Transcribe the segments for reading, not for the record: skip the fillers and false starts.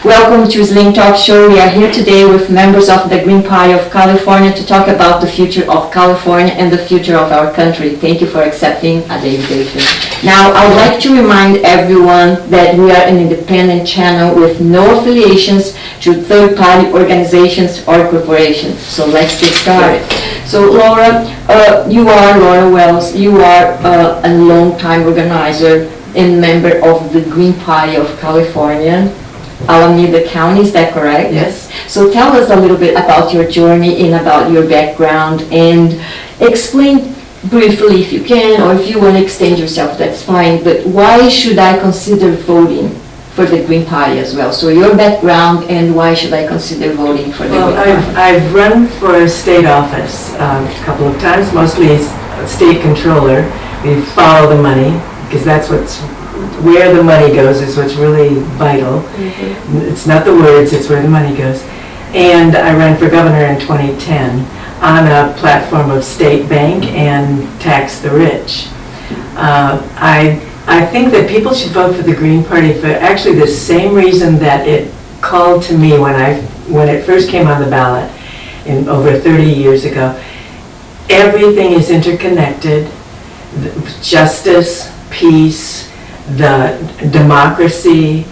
Welcome to SLING TALK SHOW. We are here today with members of the Green Party of California to talk about the future of California and the future of our country. Thank you for accepting the invitation. Now, I would like to remind everyone that we are an independent channel with no affiliations to third-party organizations or corporations. So let's get started. So Laura, you are Laura Wells. You are a long-time organizer and member of the Green Party of California, Alameda County, is that correct? Yes. So tell us a little bit about your journey and about your background, and explain briefly if you can, or if you want to extend yourself, that's fine, but why should I consider voting for the Green Party as well? So your background and why should I consider voting for the Green Party? I've run for state office a couple of times, mostly as state controller. We follow the money, because that's where the money goes is what's really vital. Mm-hmm. It's not the words, it's where the money goes. And I ran for governor in 2010 on a platform of state bank and tax the rich. I think that people should vote for the Green Party for actually the same reason that it called to me when it first came on the ballot over 30 years ago. Everything is interconnected. Justice, peace, the democracy,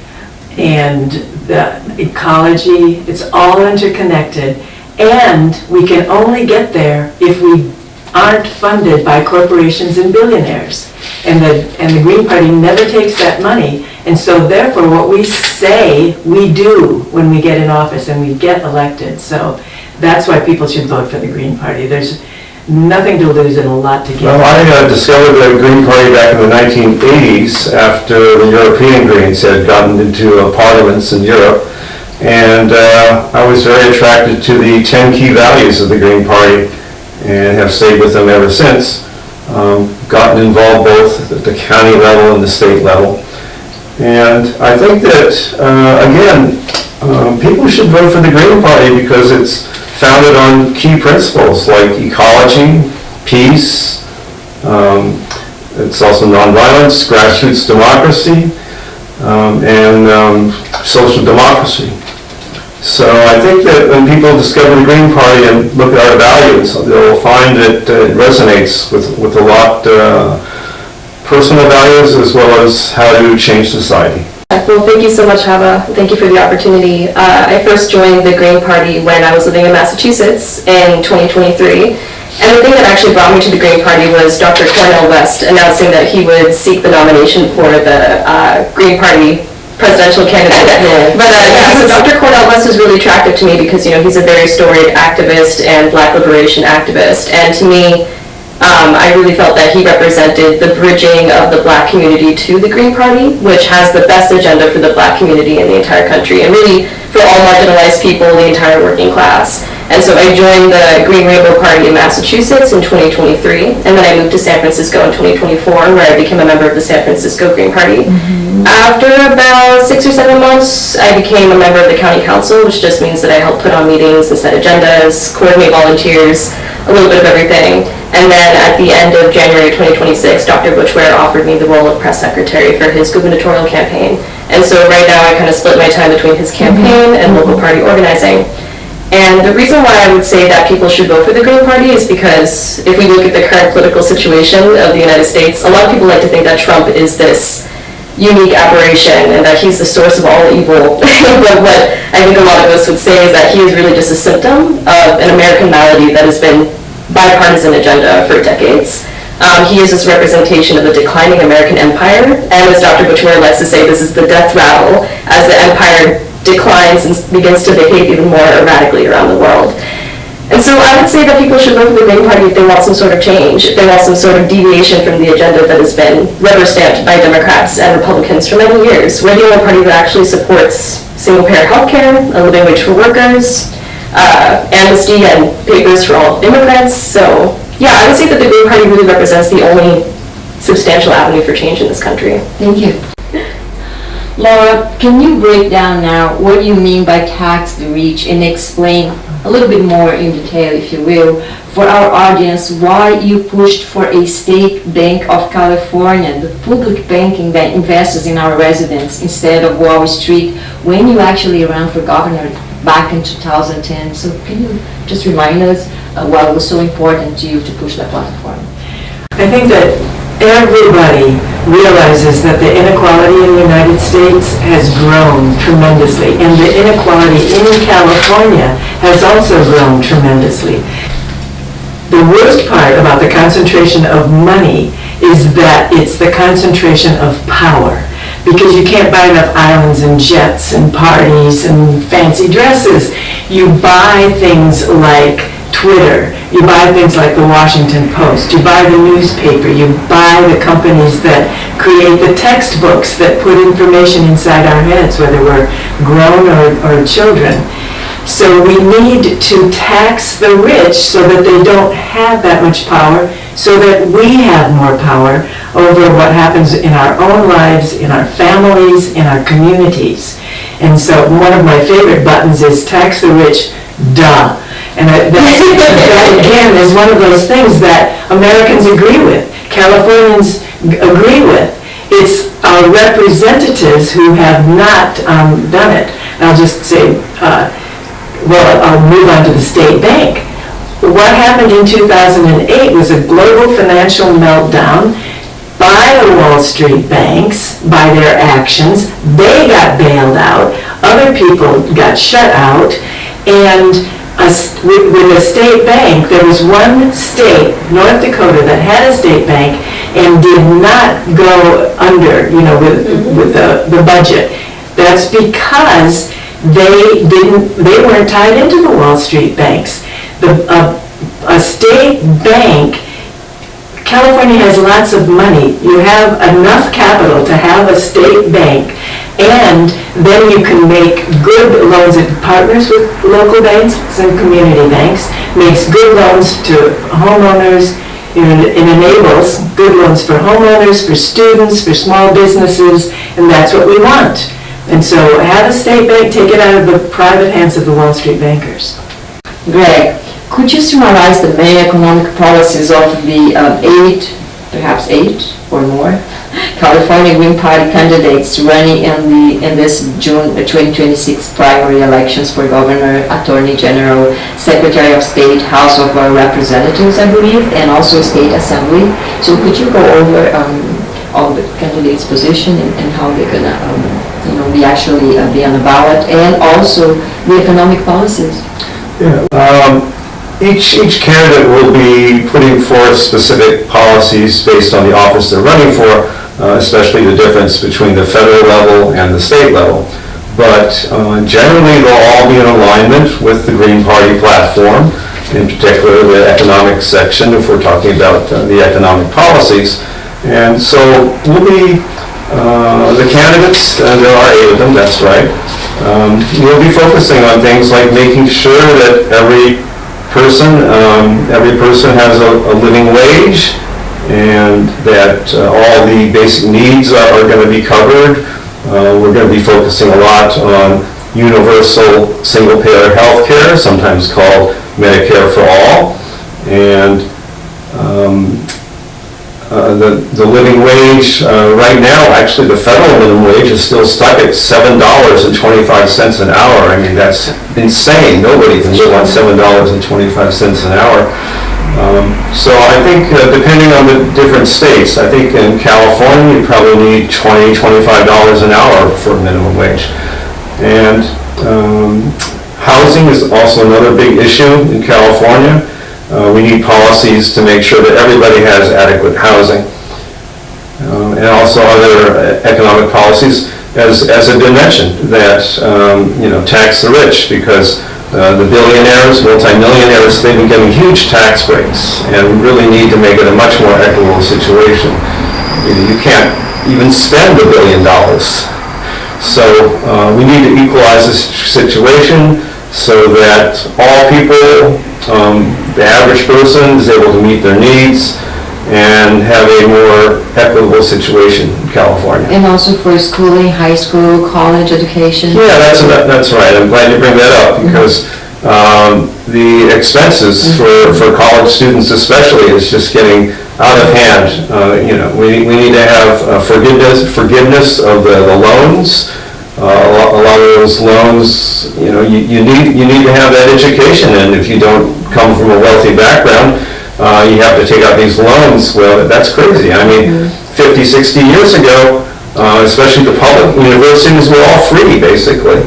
and the ecology, it's all interconnected, and we can only get there if we aren't funded by corporations and billionaires. And the Green Party never takes that money, and so therefore what we say we do when we get in office and we get elected. So that's why people should vote for the Green Party. There's nothing to lose and a lot to gain. Well, I discovered the Green Party back in the 1980s after the European Greens had gotten into parliaments in Europe, and I was very attracted to the 10 key values of the Green Party and have stayed with them ever since. Gotten involved both at the county level and the state level. And I think that, again, people should vote for the Green Party because it's founded on key principles like ecology, peace, it's also nonviolence, grassroots democracy, and social democracy. So I think that when people discover the Green Party and look at our values, they'll find that it resonates with a lot personal values as well as how to change society. Well, thank you so much, Hava. Thank you for the opportunity. I first joined the Green Party when I was living in Massachusetts in 2023. And the thing that actually brought me to the Green Party was Dr. Cornel West announcing that he would seek the nomination for the Green Party presidential candidate. But so Dr. Cornel West was really attractive to me because, he's a very storied activist and Black liberation activist. And to me, I really felt that he represented the bridging of the Black community to the Green Party, which has the best agenda for the Black community in the entire country, and really for all marginalized people, the entire working class. And so I joined the Green Rainbow Party in Massachusetts in 2023, and then I moved to San Francisco in 2024, where I became a member of the San Francisco Green Party. Mm-hmm. After about 6 or 7 months, I became a member of the county council, which just means that I help put on meetings and set agendas, coordinate volunteers, a little bit of everything. And then at the end of January 2026, Dr. Butch Ware offered me the role of press secretary for his gubernatorial campaign. And so right now I kind of split my time between his campaign and local party organizing. And the reason why I would say that people should vote for the Green Party is because if we look at the current political situation of the United States, a lot of people like to think that Trump is this unique aberration and that he's the source of all evil. But what I think a lot of us would say is that he is really just a symptom of an American malady that has been bipartisan agenda for decades. He is this representation of a declining American empire, and as Dr. Butch Ware likes to say, this is the death rattle as the empire declines and begins to behave even more erratically around the world. And so I would say that people should vote for the Green Party if they want some sort of change, if they want some sort of deviation from the agenda that has been rubber-stamped by Democrats and Republicans for many years. We're the only party that actually supports single-payer health care, a living wage for workers, amnesty and papers for all immigrants. So yeah, I would say that the Green Party really represents the only substantial avenue for change in this country. Thank you. Laura, can you break down now what you mean by tax the rich and explain a little bit more in detail, if you will, for our audience, why you pushed for a state bank of California, the public banking that invests in our residents instead of Wall Street, when you actually ran for governor back in 2010. So can you just remind us why it was so important to you to push that platform? I think that everybody realizes that the inequality in the United States has grown tremendously, and the inequality in California has also grown tremendously. The worst part about the concentration of money is that it's the concentration of power, because you can't buy enough islands and jets and parties and fancy dresses. You buy things like Twitter, you buy things like the Washington Post, you buy the newspaper, you buy the companies that create the textbooks that put information inside our heads, whether we're grown or children. So we need to tax the rich so that they don't have that much power, so that we have more power over what happens in our own lives, in our families, in our communities. And so one of my favorite buttons is tax the rich, duh. And that again is one of those things that Americans agree with, Californians agree with. It's our representatives who have not done it. And I'll just say, I'll move on to the state bank. What happened in 2008 was a global financial meltdown by the Wall Street banks, by their actions. They got bailed out, other people got shut out, and with a state bank, there was one state, North Dakota, that had a state bank and did not go under, with the budget. That's because they weren't tied into the Wall Street banks. A state bank, California has lots of money. You have enough capital to have a state bank, and then you can make good loans. It partners with local banks and community banks, makes good loans to homeowners. It enables good loans for homeowners, for students, for small businesses, and that's what we want. And so have a state bank, take it out of the private hands of the Wall Street bankers. Greg, could you summarize the main economic policies of the perhaps eight or more, California Green Party candidates running in this June 2026 primary elections for Governor, Attorney General, Secretary of State, House of Representatives, I believe, and also State Assembly? So could you go over all the candidates' position and how they're gonna be actually be on the ballot, and also the economic policies? Yeah. Each candidate will be putting forth specific policies based on the office they're running for, especially the difference between the federal level and the state level. But generally, they'll all be in alignment with the Green Party platform, in particular the economic section, if we're talking about the economic policies. And so we'll be, the candidates, there are 8 of them, that's right, we'll be focusing on things like making sure that every person has a living wage, and that all the basic needs are going to be covered. We're going to be focusing a lot on universal single-payer health care, sometimes called Medicare for all, and the living wage right now, actually the federal minimum wage is still stuck at $7.25 an hour. I mean, that's insane. Nobody can live on $7.25 an hour. So I think depending on the different states, I think in California you probably need $20, $25 an hour for minimum wage. And housing is also another big issue in California. We need policies to make sure that everybody has adequate housing. And also other economic policies, as had been mentioned, that tax the rich, because the billionaires, multimillionaires, they've been getting huge tax breaks, and we really need to make it a much more equitable situation. You can't even spend $1 billion. So we need to equalize this situation so that all people, the average person, is able to meet their needs and have a more equitable situation in California. And also for schooling, high school, college education? Yeah, that's right. I'm glad you bring that up, because the expenses for college students especially is just getting out of hand. We need to have forgiveness of the loans. A lot of those loans, you need to have that education, and if you don't come from a wealthy background, you have to take out these loans. Well, that's crazy. I mean, 50, 60 years ago, especially the public universities were all free, basically.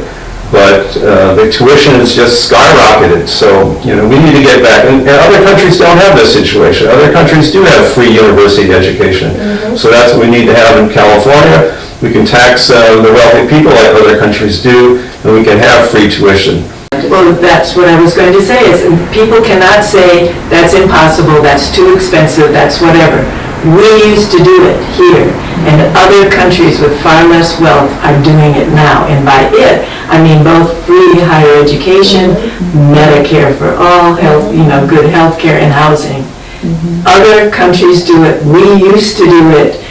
But the tuition has just skyrocketed. So, we need to get back. And other countries don't have this situation. Other countries do have free university education. So that's what we need to have in California. We can tax the wealthy people like other countries do, and we can have free tuition. Well, that's what I was going to say, is people cannot say, that's impossible, that's too expensive, that's whatever. We used to do it here, and other countries with far less wealth are doing it now. And by it, I mean both free higher education, Medicare for all, health, good health care and housing. Other countries do it. We used to do it.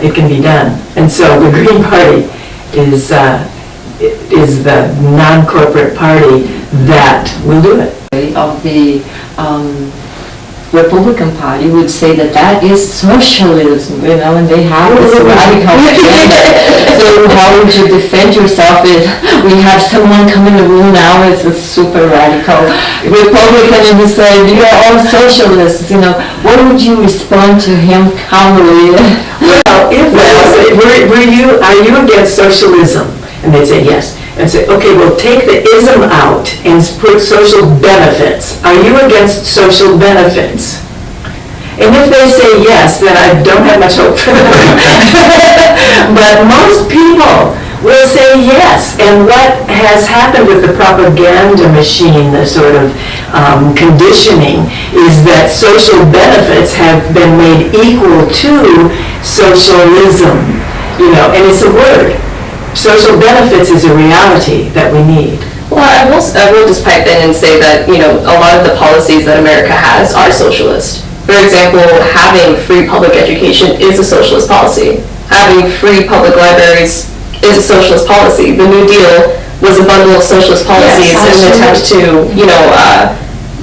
It can be done. And so the Green Party is the non-corporate party that will do it. Of the Republican Party would say that is socialism, and they have this radical agenda. So how would you defend yourself if we have someone come in the room now as a super radical Republican and he said, you're all socialists, what would you respond to him calmly? Well, if are you against socialism? And they'd say yes. And say, okay, well, take the ism out and put social benefits. Are you against social benefits? And if they say yes, then I don't have much hope for them. But most people will say yes. And what has happened with the propaganda machine, the sort of conditioning, is that social benefits have been made equal to socialism. And it's a word. Social benefits is a reality that we need. Well, I will just pipe in and say that, a lot of the policies that America has are socialist. For example, having free public education is a socialist policy. Having free public libraries is a socialist policy. The New Deal was a bundle of socialist policies in an attempt to,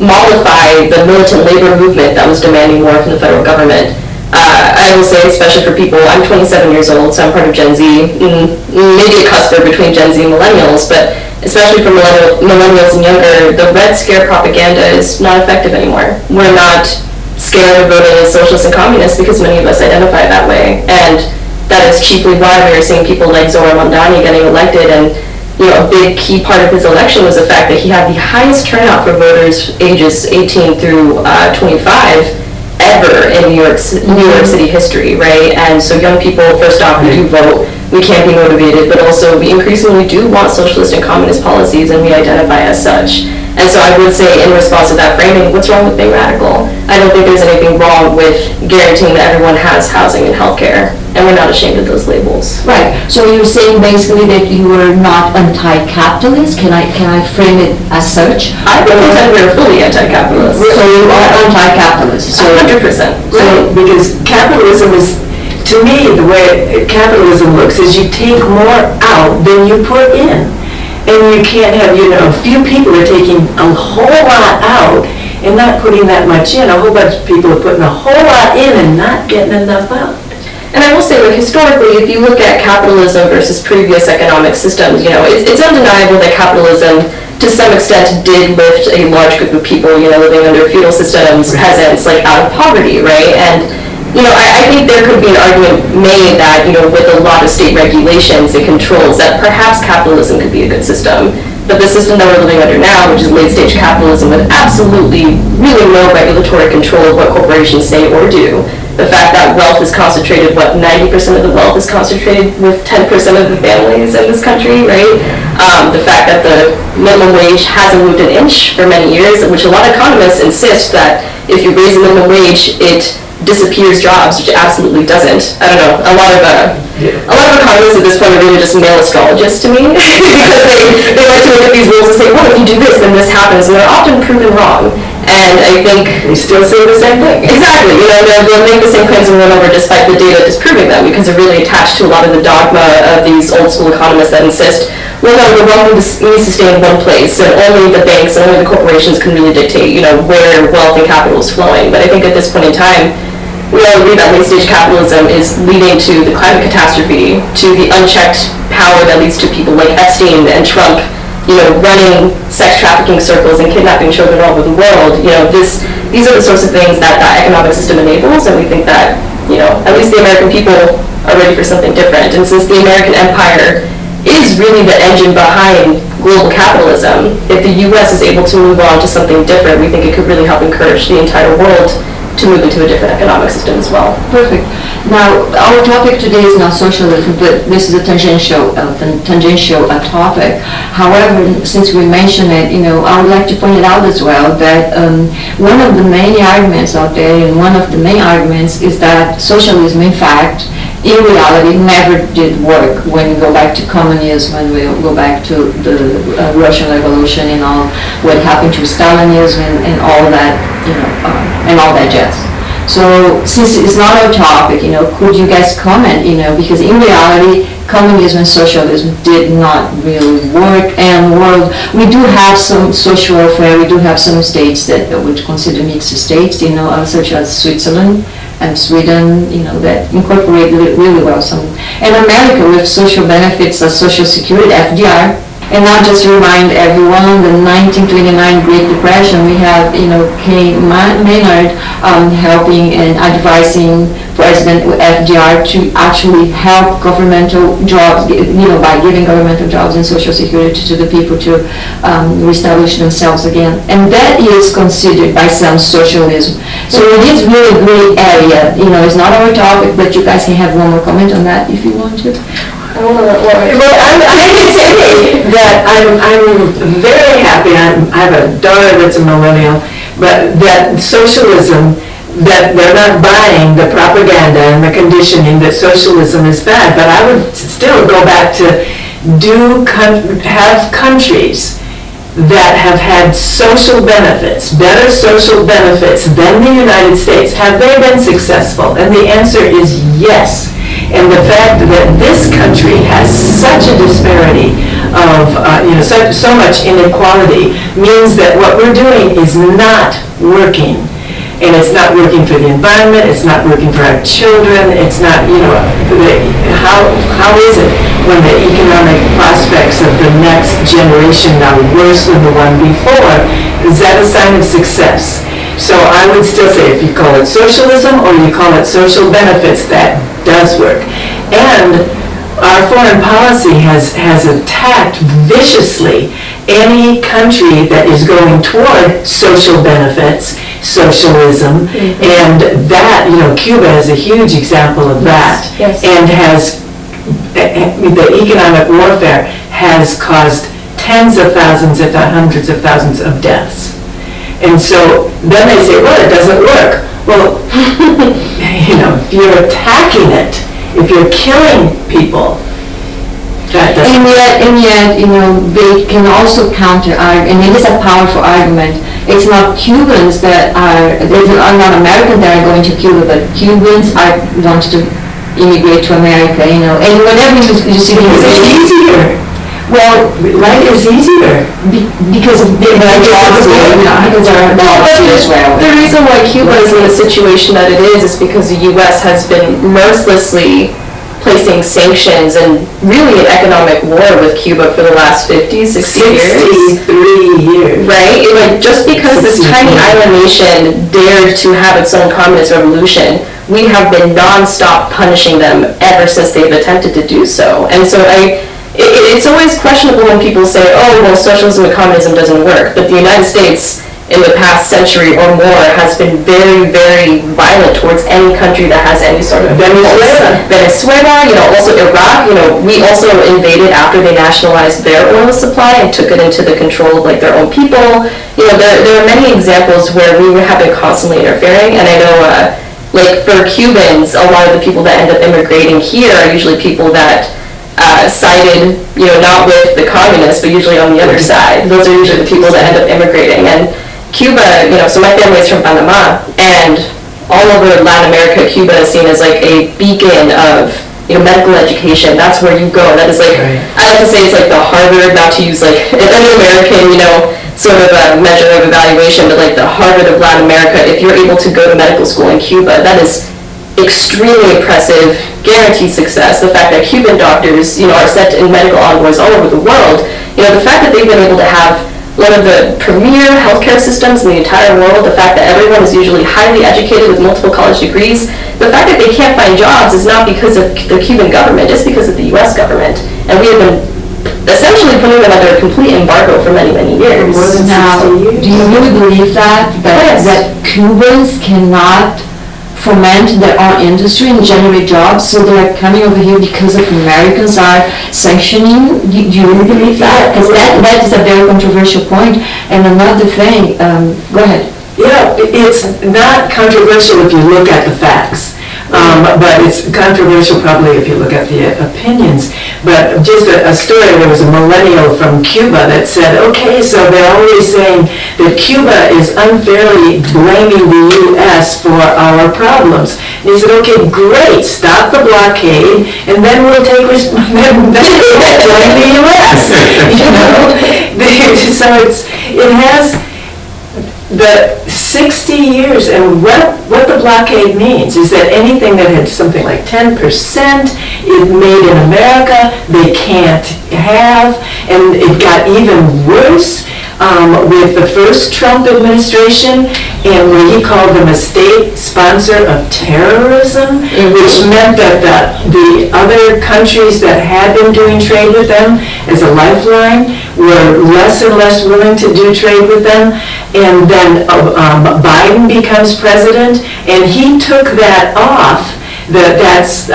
mollify the militant labor movement that was demanding more from the federal government. I will say, especially for people, I'm 27 years old, so I'm part of Gen Z, maybe a cusp between Gen Z and millennials, but especially for millennials and younger, the Red Scare propaganda is not effective anymore. We're not scared of voting as socialists and communists because many of us identify that way, and that is chiefly why we are seeing people like Zohran Mamdani getting elected. And a big key part of his election was the fact that he had the highest turnout for voters ages 18 through 25 ever in New York City history, right? And so young people, first off, we do vote, we can be motivated, but also we increasingly do want socialist and communist policies, and we identify as such. And so I would say, in response to that framing, what's wrong with being radical? I don't think there's anything wrong with guaranteeing that everyone has housing and healthcare, and we're not ashamed of those labels. Right. So you're saying basically that you are not anti-capitalist? Can I frame it as such? I would contend we're fully anti-capitalist. So you are anti-capitalist? So 100%. So, because capitalism is, to me, the way capitalism looks is you take more out than you put in. And you can't have, a few people are taking a whole lot out and not putting that much in. A whole bunch of people are putting a whole lot in and not getting enough out. And I will say, historically, if you look at capitalism versus previous economic systems, it's undeniable that capitalism, to some extent, did lift a large group of people, living under feudal systems, peasants, out of poverty, right? And I think there could be an argument made that, with a lot of state regulations and controls, that perhaps capitalism could be a good system. But the system that we're living under now, which is late-stage capitalism with absolutely really no regulatory control of what corporations say or do, the fact that wealth is concentrated, 90% of the wealth is concentrated with 10% of the families in this country, right? The fact that the minimum wage hasn't moved an inch for many years, which a lot of economists insist that if you raise the minimum wage, it disappears jobs, which it absolutely doesn't. I don't know, a lot of economists at this point are really just male astrologists to me because they like to look at these rules and say, well, if you do this, then this happens, and they're often proven wrong. And I think they still say the same thing. Exactly, they'll make the same claims and run over despite the data disproving them, because they're really attached to a lot of the dogma of these old school economists that insist well, no, the wealth needs to stay in one place, and only the banks and only the corporations can really dictate, where wealth and capital is flowing. But I think at this point in time, we all agree that late-stage capitalism is leading to the climate catastrophe, to the unchecked power that leads to people like Epstein and Trump, running sex trafficking circles and kidnapping children all over the world. These are the sorts of things that that economic system enables, and we think that, at least the American people are ready for something different. And since the American empire is really the engine behind global capitalism, if the U.S. is able to move on to something different, we think it could really help encourage the entire world to move into a different economic system as well. Perfect. Now, our topic today is not socialism, but this is a tangential topic. However, since we mentioned it, I would like to point it out as well that one of the many arguments out there, and one of the main arguments is that socialism, in fact, in reality, never did work. When you go back to communism, when we go back to the Russian Revolution and all what happened to Stalinism and all that, and all that jazz. So since it's not our topic, could you guys comment, because in reality, communism and socialism did not really work, and we do have some social welfare, we do have some states that would consider mixed states, such as Switzerland and Sweden, that incorporate really well some, and America with social benefits as Social Security, FDR. And I'll just remind everyone, the 1929 Great Depression, we have, Kay Maynard helping and advising President FDR to actually help governmental jobs, by giving governmental jobs and Social Security to the people to reestablish themselves again. And that is considered by some socialism. So it is really a great area. It's not our topic, but you guys can have one more comment on that if you want to. Well, I can say that I'm very happy. I have a daughter that's a millennial, but that socialism, that they're not buying the propaganda and the conditioning that socialism is bad. But I would still go back to have countries that have had social benefits, better social benefits than the United States. Have they been successful? And the answer is yes. And the fact that this country has such a disparity of, so much inequality means that what we're doing is not working. And it's not working for the environment, it's not working for our children, it's not, how is it when the economic prospects of the next generation are worse than the one before? Is that a sign of success? So I would still say, if you call it socialism or you call it social benefits, that does work. And our foreign policy has attacked viciously any country that is going toward social benefits, socialism, and that, Cuba is a huge example of that. Yes. And the economic warfare has caused tens of thousands, if not hundreds of thousands of deaths. And so then they say, well, it doesn't work. Well, if you're attacking it, if you're killing people, that doesn't work. And yet, they can also counter-argue, and it is a powerful argument. It's not Cubans that are not Americans that are going to Cuba, but Cubans want to immigrate to America, And whenever you see Because it's easier. well, Life is easier. because of the jobs, because there are jobs as well. The reason why Cuba is in the situation that it is because the U.S. has been mercilessly placing sanctions and really an economic war with Cuba for the last 50, 60 years. 63 years. Right? Just because this tiny island nation dared to have its own communist revolution, we have been non-stop punishing them ever since they've attempted to do so. And so it's always questionable when people say, oh, well, socialism and communism doesn't work. But the United States, in the past century or more, has been very, very violent towards any country that has any sort of Venezuela, also Iraq. We also invaded after they nationalized their oil supply and took it into the control of their own people. There are many examples where we have been constantly interfering, and I know for Cubans, a lot of the people that end up immigrating here are usually people that sided, not with the communists, but usually on the other side. Those are usually the people that end up immigrating. And Cuba, so my family is from Panama, and all over Latin America, Cuba is seen as a beacon of medical education, that's where you go. That is like, Right. I like to say it's like the Harvard, not to use like an American, sort of a measure of evaluation, but like the Harvard of Latin America, if you're able to go to medical school in Cuba, that is extremely impressive, guaranteed success. The fact that Cuban doctors, are sent in medical envoys all over the world, the fact that they've been able to have one of the premier healthcare systems in the entire world, the fact that everyone is usually highly educated with multiple college degrees, the fact that they can't find jobs is not because of the Cuban government, it's because of the US government. And we have been essentially putting them under a complete embargo for many, many years. More than Now, 60 years. do you really believe that Yes. that Cubans cannot foment their own industry and generate jobs, so they're coming over here because of Americans are sanctioning? Do you really believe that? Because that is a very controversial point. And another thing, go ahead. Yeah, it's not controversial if you look at the facts. But it's controversial probably if you look at the opinions. But just a story, there was a millennial from Cuba that said, okay, so they're always saying that Cuba is unfairly blaming the U.S. for our problems. And he said, okay, great, stop the blockade, and then we'll take, then we'll blame the U.S. So it has the 60 years, and what the blockade means is that anything that had something like 10% is made in America, they can't have, and it got even worse with the first Trump administration, and when he called them a state sponsor of terrorism, which meant that the other countries that had been doing trade with them as a lifeline were less and less willing to do trade with them. And then Biden becomes president, and he took that off, that's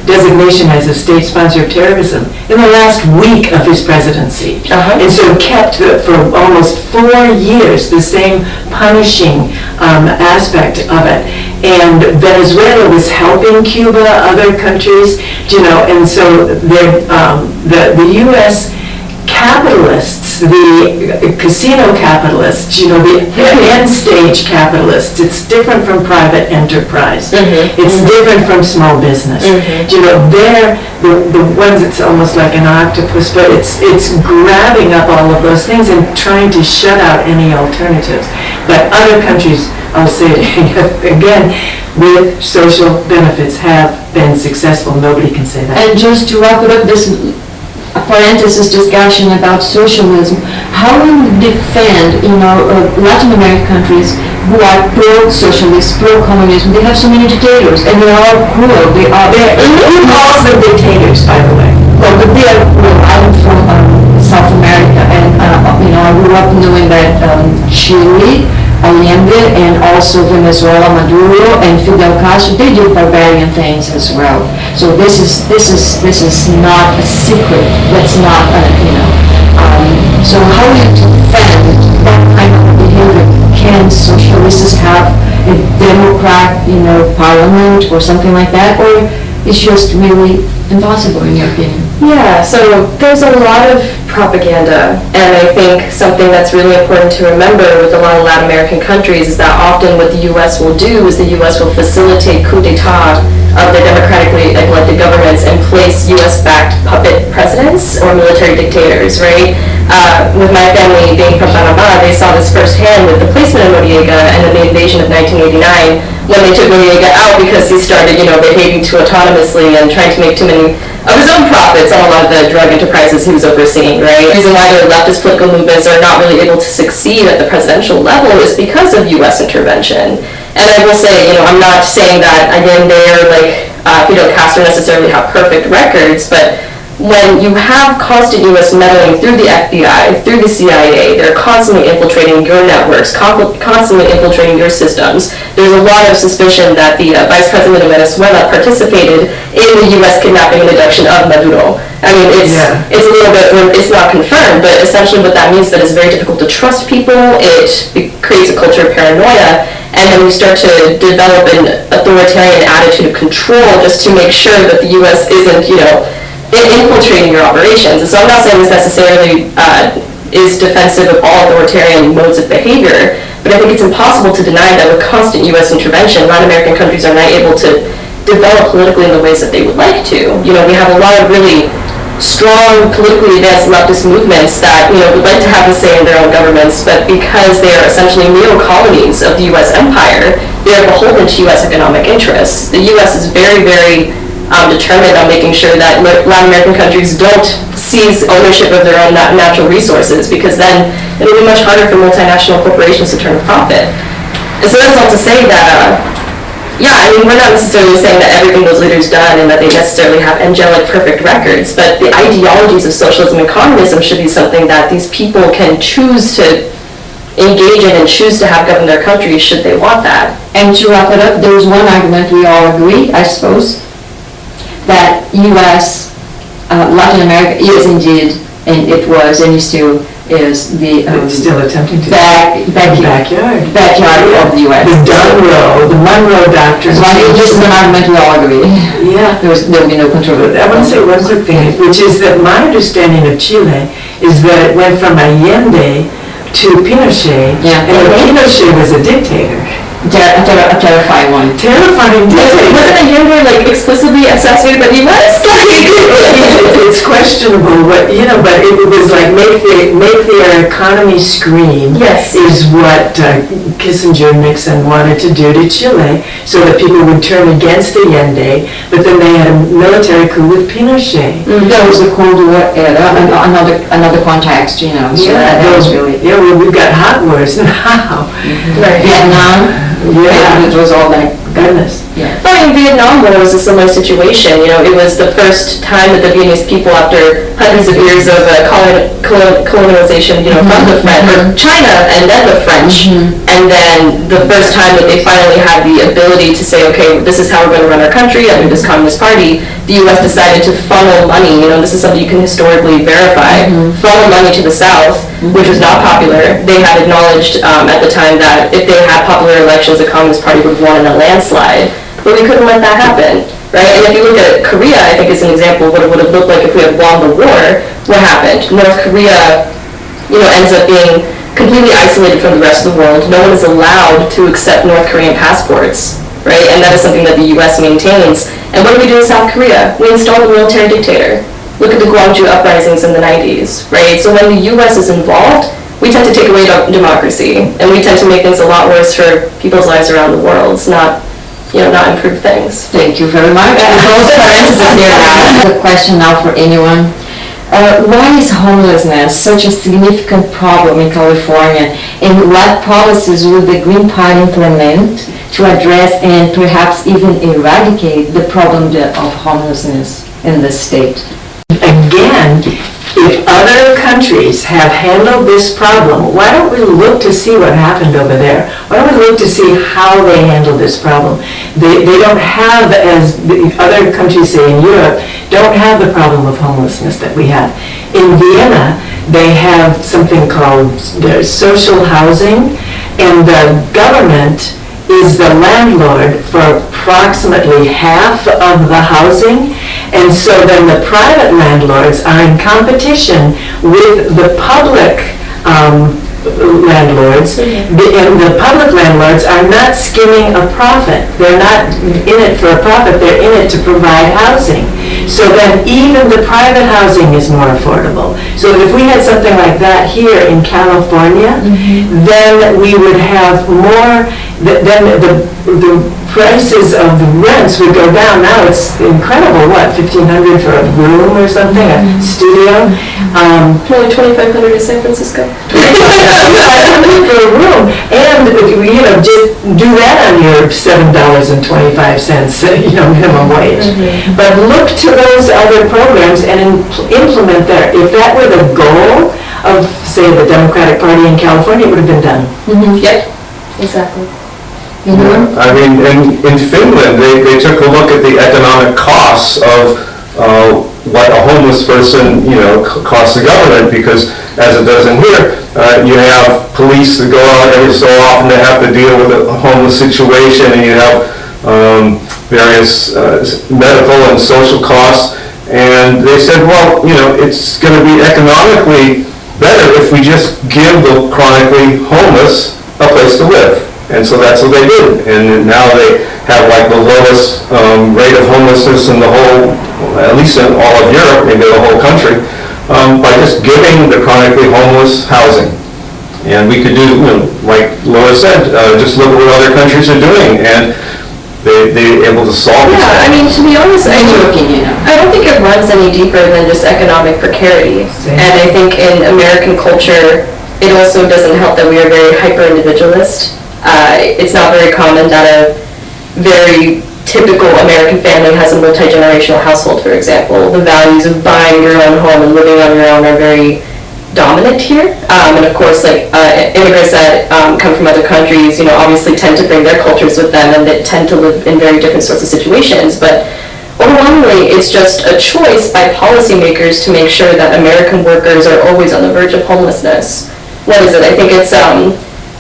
designation as a state sponsor of terrorism in the last week of his presidency. And so kept for almost 4 years the same punishing aspect of it. And Venezuela was helping Cuba, other countries, and so the U.S. capitalists, the casino capitalists, the end stage capitalists, it's different from private enterprise. It's different from small business. They're the ones, it's almost like an octopus, but it's grabbing up all of those things and trying to shut out any alternatives. But other countries, I'll say it again, with social benefits have been successful. Nobody can say that. And just to wrap it up, this a parenthesis discussion about socialism, how will you defend, Latin American countries who are pro-socialist, pro-communism? They have so many dictators, and they're all cruel. Who calls them dictators, by the way? Well, but they are cruel. I'm from South America, and I grew up knowing that Chile, Allende, and also Venezuela, Maduro, and Fidel Castro, they did barbarian things as well. So this is not a secret. That's not, so how do you defend that kind of behavior? Can socialists have a democrat, parliament or something like that, or it's just really impossible in your opinion? Yeah, so there's a lot of propaganda, and I think something that's really important to remember with a lot of Latin American countries is that often what the U.S. will do is the U.S. will facilitate coup d'etat of their democratically elected governments and place U.S.-backed puppet presidents or military dictators, right? With my family being from Panama, they saw this firsthand with the placement of Noriega and then the invasion of 1989 when they took Noriega out because he started, behaving too autonomously and trying to make too many of his own profits on a lot of the drug enterprises he was overseeing, right? The reason why the leftist political movements are not really able to succeed at the presidential level is because of U.S. intervention. And I will say, I'm not saying that, again, they're like Fidel Castro necessarily have perfect records, but when you have constant U.S. meddling through the FBI, through the CIA, they're constantly infiltrating your networks, constantly infiltrating your systems. There's a lot of suspicion that the Vice President of Venezuela participated in the U.S. kidnapping and abduction of Maduro. I mean, it's a little bit, it's not confirmed, but essentially what that means is that it's very difficult to trust people. It creates a culture of paranoia, and then we start to develop an authoritarian attitude of control just to make sure that the U.S. isn't, infiltrating your operations. And so I'm not saying this necessarily is defensive of all authoritarian modes of behavior, but I think it's impossible to deny that with constant U.S. intervention, Latin American countries are not able to develop politically in the ways that they would like to. You know, we have a lot of really strong politically advanced leftist movements that, you know, would like to have a say in their own governments, but because they are essentially neo-colonies of the U.S. empire, they are beholden to U.S. economic interests. The U.S. is very, very determined on making sure that Latin American countries don't seize ownership of their own natural resources, because then it'll be much harder for multinational corporations to turn a profit. And so that's all to say that, yeah, I mean, we're not necessarily saying that everything those leaders done and that they necessarily have angelic, perfect records, but the ideologies of socialism and communism should be something that these people can choose to engage in and choose to have govern their countries should they want that. And to wrap it up, there's one argument we all agree, I suppose, that U.S., Latin America is indeed, and it was, and it still is the It's still attempting to backyard of the U.S. The Monroe Doctrine. So I think this is an argument we all agree. Yeah. There will be no controversy. I want to say one quick thing, which is that my understanding of Chile is that it went from Allende to Pinochet, Yeah. and Pinochet was a dictator. A terrifying one. Terrifying dictator. Wasn't Allende like explicitly assassinated by the U.S.? It's questionable, but it was like make their economy scream. Yes. Is what Kissinger and Nixon wanted to do to Chile, so that people would turn against Allende. But then they had a military coup with Pinochet. That was the Cold War era, another context, you know. So that was really. Yeah, well, we've got hot wars now. Right. Vietnam. Yeah. It was all like Goodness. Yeah. Well, in Vietnam War was a similar situation. You know, it was the first time that the Vietnamese people, after hundreds of years of colonialization, you know, from the French, or China and then the French, and then the first time that they finally had the ability to say, okay, this is how we're going to run our country under this Communist Party, the U.S. decided to funnel money. You know, this is something you can historically verify. Funnel money to the South, which was not popular. They had acknowledged at the time that if they had popular elections, the Communist Party would win in a landslide. But we couldn't let that happen, right? And if you look at Korea, I think it's an example of what it would have looked like if we had won the war. What happened? North Korea, you know, ends up being completely isolated from the rest of the world. No one is allowed to accept North Korean passports, right? And that is something that the U.S. maintains. And what do we do in South Korea? We install a military dictator. Look at the Gwangju uprisings in the 90s, right? So when the U.S. is involved, we tend to take away democracy, and we tend to make things a lot worse for people's lives around the world. It's not, you know, not improve things. Thank you very much. Both parents are here now. A question now for anyone. Why is homelessness such a significant problem in California, and what policies will the Green Party implement to address and perhaps even eradicate the problem of homelessness in the state? Again, if other countries have handled this problem, why don't we look to see what happened over there? Why don't we look to see how they handled this problem? They don't have, as the other countries say in Europe, don't have the problem of homelessness that we have. In Vienna, they have something called social housing, and the government is the landlord for approximately half of the housing, and so then the private landlords are in competition with the public landlords, and the public landlords are not skimming a profit. They're not in it for a profit, they're in it to provide housing. So then even the private housing is more affordable. So if we had something like that here in California, then we would have more, then the prices of the rents would go down. Now it's incredible, what, $1,500 for a room or something, a studio? Only $2,500 in San Francisco. $500 for a room, and just do that on your $7.25, minimum wage. But look to those other programs and implement that. If that were the goal of, say, the Democratic Party in California, it would have been done. Yep, exactly. I mean, in Finland, they took a look at the economic costs of what a homeless person, costs the government, because as it does in here, you have police that go out every so often to have to deal with a homeless situation, and you have various medical and social costs, and they said, well, it's going to be economically better if we just give the chronically homeless a place to live. And so that's what they did. And now have like the lowest rate of homelessness in the whole, at least in all of Europe, maybe the whole country, by just giving the chronically homeless housing. And we could do, like Laura said, just look at what other countries are doing, and they're able to solve it. Yeah, I mean, to be honest, I don't think it runs any deeper than just economic precarity. And I think in American culture, it also doesn't help that we are very hyper-individualist. It's not very common that a very typical American family has a multi-generational household, for example. The values of buying your own home and living on your own are very dominant here. And of course, like immigrants that come from other countries, obviously tend to bring their cultures with them, and they tend to live in very different sorts of situations. But overwhelmingly, it's just a choice by policymakers to make sure that American workers are always on the verge of homelessness. What is it? I think it's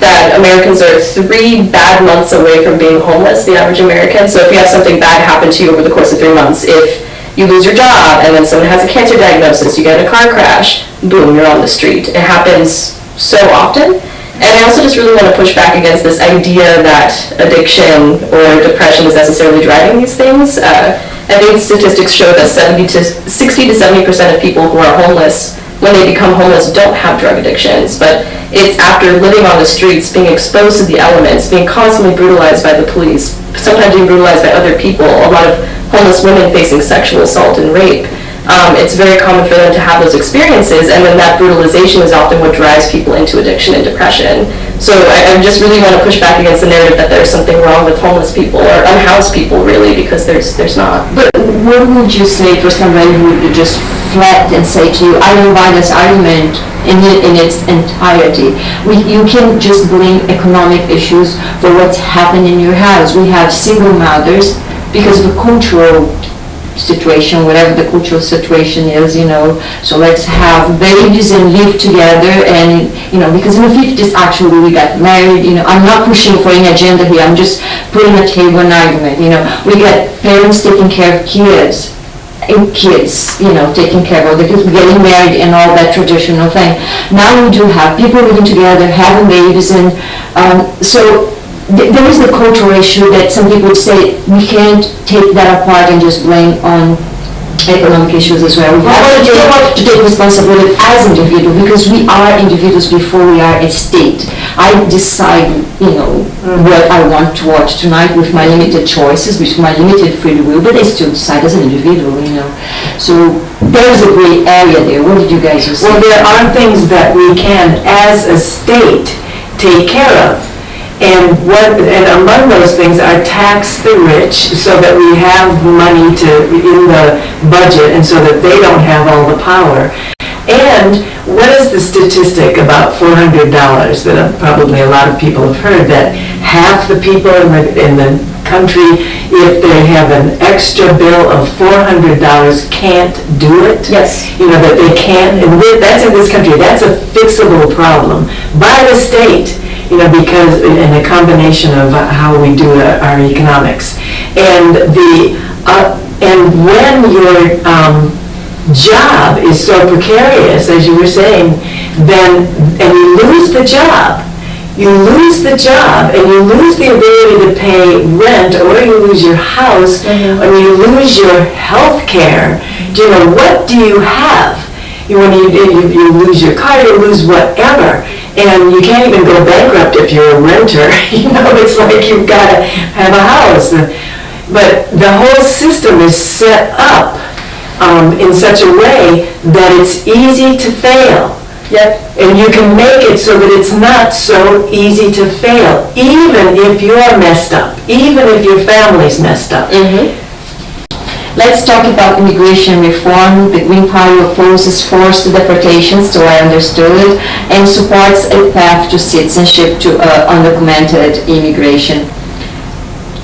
that Americans are 3 bad months away from being homeless, the average American. So if you have something bad happen to you over the course of 3 months, if you lose your job and then someone has a cancer diagnosis, you get in a car crash, boom, you're on the street. It happens so often. And I also just really want to push back against this idea that addiction or depression is necessarily driving these things. I think statistics show that 60 to 70% of people who are homeless, when they become homeless, don't have drug addictions, but it's after living on the streets, being exposed to the elements, being constantly brutalized by the police, sometimes being brutalized by other people, a lot of homeless women facing sexual assault and rape. It's very common for them to have those experiences, and then that brutalization is often what drives people into addiction and depression. So I just really want to push back against the narrative that there's something wrong with homeless people or unhoused people, really, because there's not. But what would you say for somebody who would just flat and say to you, I don't buy this argument in its entirety. You can't just blame economic issues for what's happened in your house. We have single mothers because of a cultural situation, whatever the cultural situation is, so let's have babies and live together, and because in the 50s actually we got married. I'm not pushing for any agenda here, I'm just putting a table an argument. We got parents taking care of kids, and kids, taking care of the kids, getting married and all that traditional thing. Now we do have people living together, having babies, and so there is the cultural issue that some people would say we can't take that apart and just blame on economic issues as well. We have to take responsibility as individuals, because we are individuals before we are a state. I decide, what I want to watch tonight with my limited choices, with my limited free will, but I still decide as an individual, So there's a gray area there. What did you guys say? Well, there are things that we can, as a state, take care of. And among those things are tax the rich so that we have money in the budget, and so that they don't have all the power. And what is the statistic about $400 that probably a lot of people have heard, that half the people in the country, if they have an extra bill of $400, can't do it? Yes. That they can't, and that's in this country, that's a fixable problem by the state. Because in a combination of how we do our economics, and when your job is so precarious, as you were saying, and you lose the job, and you lose the ability to pay rent, or you lose your house, or you lose your health care. What do you have? When you lose your car, you lose whatever. And you can't even go bankrupt if you're a renter. It's like you've got to have a house. But the whole system is set up in such a way that it's easy to fail. Yep. And you can make it so that it's not so easy to fail, even if you're messed up, even if your family's messed up. Mm-hmm. Let's talk about immigration reform. The Green Party opposes forced deportations, so I understood it, and supports a path to citizenship to undocumented immigration.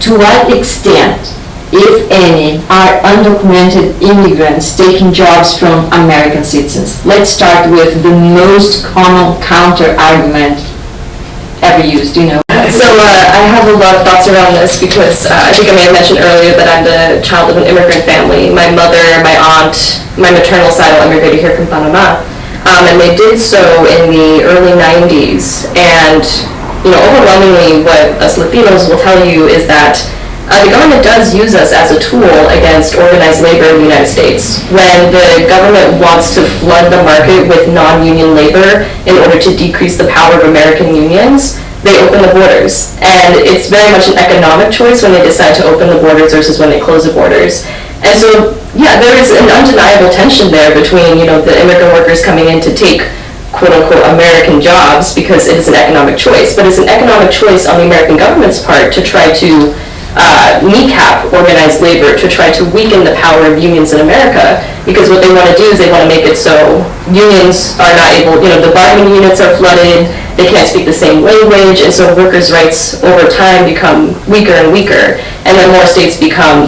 To what extent, if any, are undocumented immigrants taking jobs from American citizens? Let's start with the most common counter-argument ever used, So I have a lot of thoughts around this, because I think I may have mentioned earlier that I'm the child of an immigrant family. My mother, my aunt, my maternal side all immigrated here from Panama, and they did so in the early 90s. And overwhelmingly, what us Latinos will tell you is that The government does use us as a tool against organized labor in the United States. When the government wants to flood the market with non-union labor in order to decrease the power of American unions, they open the borders. And it's very much an economic choice when they decide to open the borders versus when they close the borders. And so, yeah, there is an undeniable tension there between, the immigrant workers coming in to take quote-unquote American jobs because it is an economic choice, but it's an economic choice on the American government's part to try to kneecap organized labor, to try to weaken the power of unions in America, because what they want to do is they want to make it so unions are not able, the bargaining units are flooded, they can't speak the same language, and so workers' rights over time become weaker and weaker, and then more states become,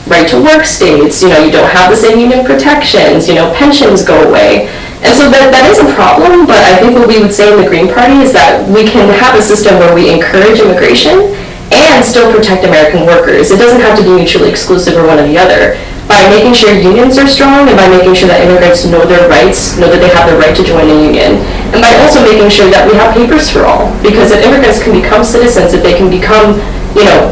right to work states, you don't have the same union protections, pensions go away. And so that is a problem, but I think what we would say in the Green Party is that we can have a system where we encourage immigration and still protect American workers. It doesn't have to be mutually exclusive or one or the other. By making sure unions are strong and by making sure that immigrants know their rights, know that they have the right to join a union, and by also making sure that we have papers for all. Because if immigrants can become citizens, if they can become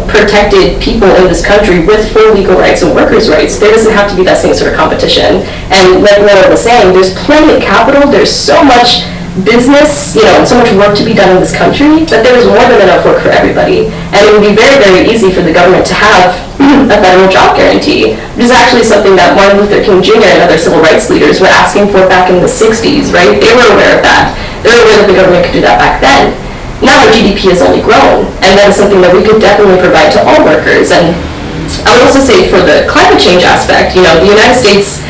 protected people in this country with full legal rights and workers' rights, there doesn't have to be that same sort of competition. And like Laura was saying, there's plenty of capital, there's so much business, and so much work to be done in this country, but there is more than enough work for everybody. And it would be very, very easy for the government to have a federal job guarantee, which is actually something that Martin Luther King Jr. and other civil rights leaders were asking for back in the 60s, right? They were aware of that. They were aware that the government could do that back then. Now our GDP has only grown, and that is something that we could definitely provide to all workers. And I would also say for the climate change aspect, the United States,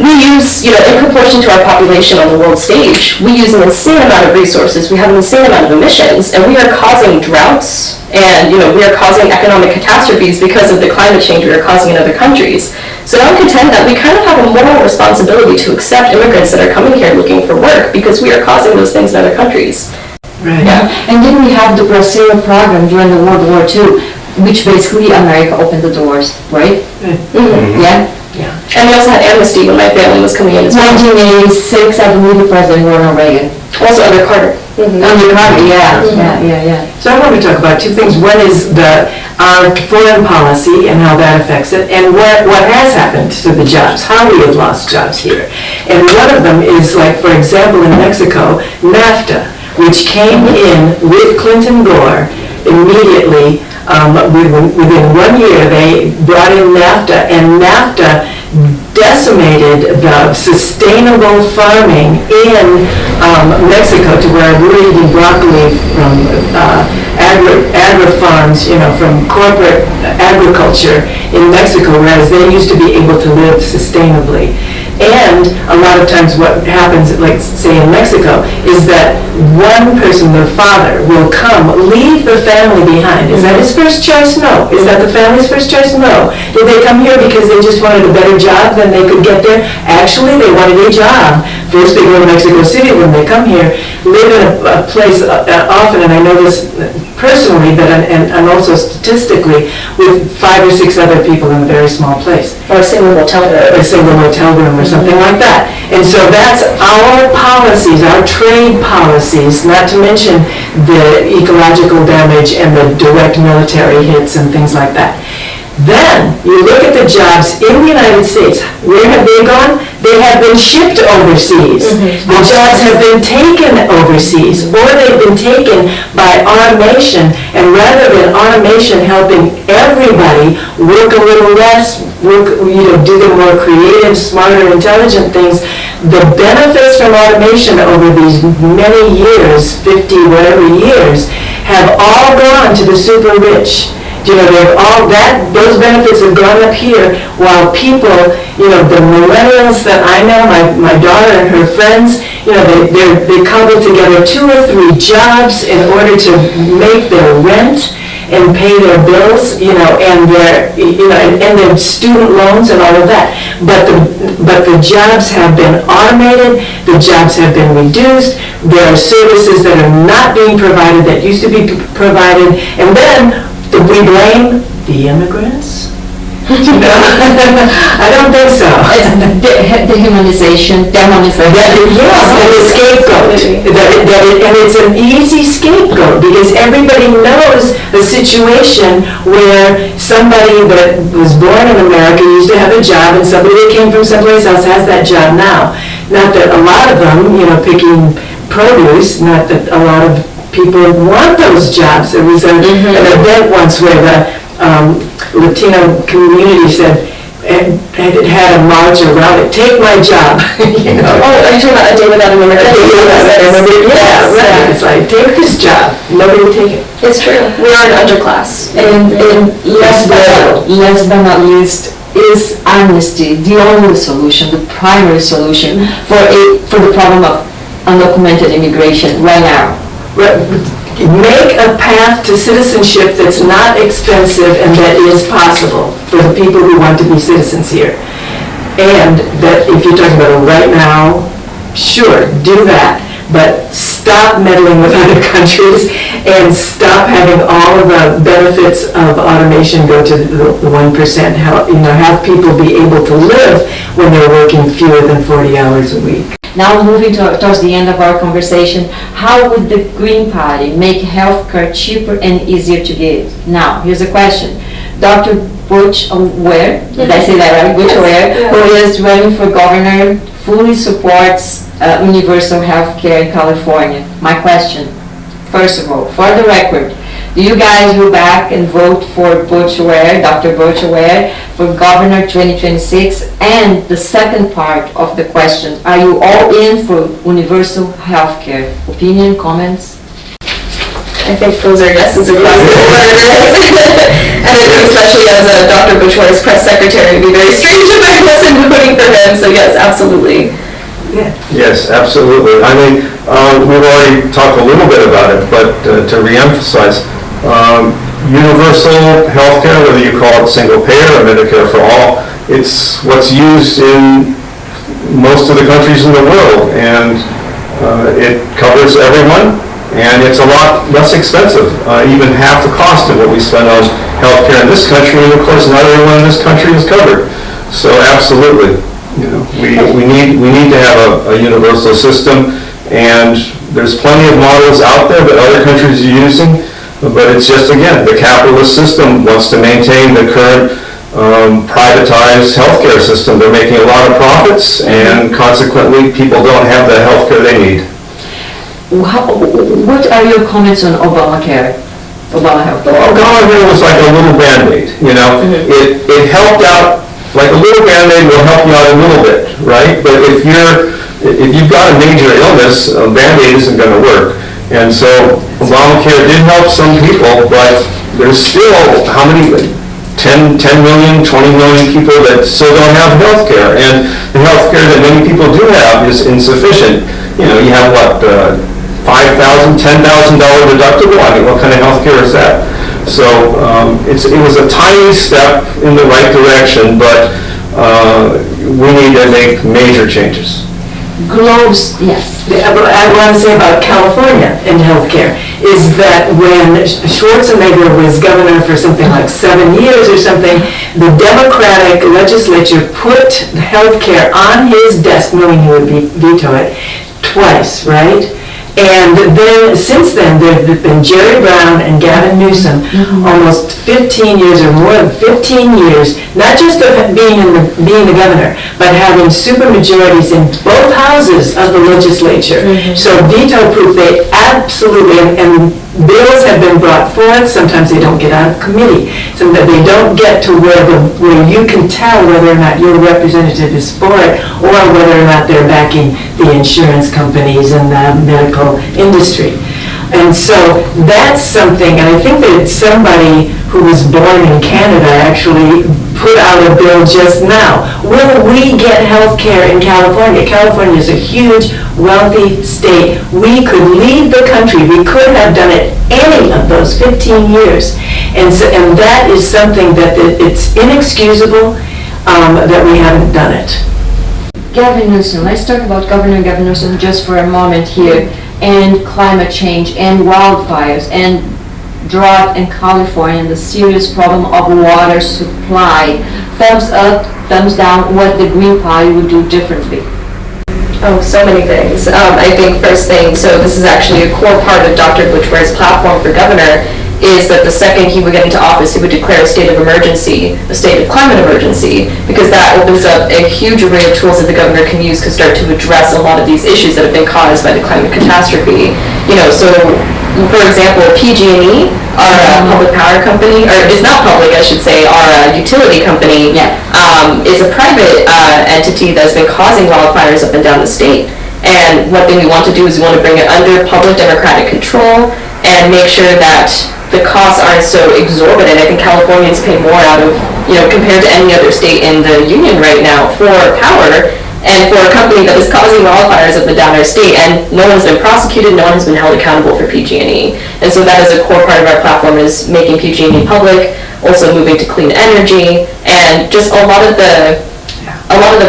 we use, in proportion to our population on the world stage, we use an insane amount of resources, we have an insane amount of emissions, and we are causing droughts, and we are causing economic catastrophes because of the climate change we are causing in other countries. So I would contend that we kind of have a moral responsibility to accept immigrants that are coming here looking for work because we are causing those things in other countries. Right. Yeah, and then we have the Brazil program during the World War II, which basically America opened the doors, right? Mm-hmm. Yeah. Yeah. And we also had amnesty when my family was coming in as well. 1986, I believe, President Ronald Reagan. Also under Carter. Under Carter, yeah. So I want to talk about two things. One is our foreign policy and how that affects it, and what has happened to the jobs, how we have lost jobs here. And one of them is, like, for example, in Mexico, NAFTA, which came in with Clinton Gore immediately. Within 1 year, they brought in NAFTA, and NAFTA decimated the sustainable farming in Mexico, to where we're eating broccoli from agri-farms, from corporate agriculture in Mexico, whereas they used to be able to live sustainably. And a lot of times what happens, like say in Mexico, is that one person, the father, will come, leave the family behind. Is that his first choice? No. Is that the family's first choice? No. Did they come here because they just wanted a better job than they could get there? Actually, they wanted a job. First they go to Mexico City when they come here, live in a place often, and I know this personally, but and also statistically, with 5 or 6 other people in a very small place. Or a single motel room. A single motel room or something like that. And so that's our policies, our trade policies, not to mention the ecological damage and the direct military hits and things like that. Then you look at the jobs in the United States. Where have they gone? They have been shipped overseas. The jobs have been taken overseas, or they've been taken by automation. And rather than automation helping everybody work a little less, do the more creative, smarter, intelligent things, the benefits from automation over these many years, 50 whatever years, have all gone to the super rich. Those benefits have gone up here, while people, the millennials that I know, my daughter and her friends, they cobble together 2 or 3 jobs in order to make their rent and pay their bills, and their student loans and all of that. But the jobs have been automated, the jobs have been reduced, there are services that are not being provided that used to be provided, and then we blame the immigrants I don't think so. It's demonization. Yes, and the scapegoat. And it's an easy scapegoat because everybody knows the situation where somebody that was born in America used to have a job and somebody that came from someplace else has that job now. Not that a lot of them, picking produce, not that a lot of people want those jobs. There was an event once where the Latino community said, it had a march around it, take my job. Oh, are you talking about A Day Without an Immigrant? Yeah, right. It's like, take this job. Nobody will take it. It's true. We are an underclass. And last but not least, is amnesty the only solution, the primary solution for the problem of undocumented immigration right now? Make a path to citizenship that's not expensive and that is possible for the people who want to be citizens here. And that if you're talking about it right now, sure, do that. But stop meddling with other countries and stop having all of the benefits of automation go to the 1%. Have people be able to live when they're working fewer than 40 hours a week. Now moving towards the end of our conversation, how would the Green Party make healthcare cheaper and easier to get? Now, here's a question. Dr. Butch Ware, did I say that right? Butch Ware, who is running for governor, fully supports universal health care in California. My question, first of all, for the record, do you guys go back and vote for Butch Ware, Dr. Butch Ware, for governor 2026? And the second part of the question, are you all in for universal health care? Opinion, comments? I think those are yeses across the board. And I think especially as Dr. Butch Ware's press secretary, it'd be very strange if I wasn't voting for him. So yes, absolutely. Yeah. Yes, absolutely. I mean, we've already talked a little bit about it, but to reemphasize, universal health care, whether you call it single payer or Medicare for all, it's what's used in most of the countries in the world, and it covers everyone, and it's a lot less expensive, even half the cost of what we spend on health care in this country, and of course not everyone in this country is covered. So absolutely, we need to have a universal system, and there's plenty of models out there that other countries are using, but it's just, again, the capitalist system wants to maintain the current privatized healthcare system. They're making a lot of profits, and consequently, people don't have the healthcare they need. What are your comments on Obamacare? Obama health care? Obamacare was like a little Band-Aid, It helped out, like a little Band-Aid will help you out a little bit, right? But if you've got a major illness, a Band-Aid isn't going to work. And so Obamacare did help some people, but there's still, how many, 10 million, 20 million people that still don't have health care. And the health care that many people do have is insufficient. You have what, $5,000, $10,000 deductible? I mean, what kind of health care is that? So it was a tiny step in the right direction, but we need to make major changes. Globes, yes. I want to say about California and healthcare is that when Schwarzenegger was governor for something like 7 years or something, the Democratic legislature put healthcare on his desk, knowing he would veto it, twice, right? And then, since then, there have been Jerry Brown and Gavin Newsom, almost 15 years or more than 15 years, not just of being the governor, but having supermajorities in both houses of the legislature. So veto-proof, they absolutely, and bills have been brought forth, sometimes they don't get out of committee, so that they don't get to where you can tell whether or not your representative is for it, or whether or not they're backing the insurance companies and the medical industry. And so that's something, and I think that somebody who was born in Canada actually put out a bill just now. Will we get health care in California? California is a huge, wealthy state. We could lead the country. We could have done it any of those 15 years. And that is something that it's inexcusable that we haven't done it. Gavin Newsom, let's talk about Governor Newsom just for a moment here, and climate change and wildfires and drought in California and the serious problem of water supply. Thumbs up, thumbs down, what the Green Party would do differently? Oh, so many things. I think first thing, so this is actually a core part of Dr. Butchware's platform for governor, is that the second he would get into office, he would declare a state of emergency, a state of climate emergency, because that opens up a huge array of tools that the governor can use to start to address a lot of these issues that have been caused by the climate catastrophe. So for example, PG&E, our public power company, or it's not public, I should say, our utility company, is a private entity that's been causing wildfires up and down the state. And one thing we want to do is we want to bring it under public democratic control and make sure that the costs aren't so exorbitant. I think Californians pay more out of, compared to any other state in the union right now for power, and for a company that is causing wildfires up and down our state, and no one's been prosecuted, no one has been held accountable for PG&E. And so that is a core part of our platform, is making PG&E public, also moving to clean energy, and just a lot of the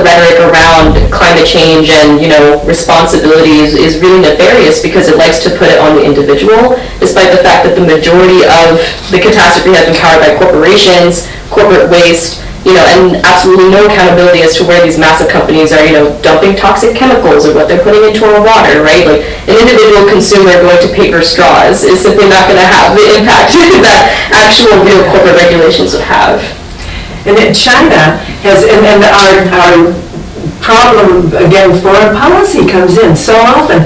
rhetoric around climate change and, responsibility is really nefarious, because it likes to put it on the individual, despite the fact that the majority of the catastrophe has been powered by corporations, corporate waste, and absolutely no accountability as to where these massive companies are, dumping toxic chemicals or what they're putting into our water, right? Like, an individual consumer going to paper straws is simply not going to have the impact that actual real corporate regulations would have. And then China has, and our problem, again, foreign policy comes in so often,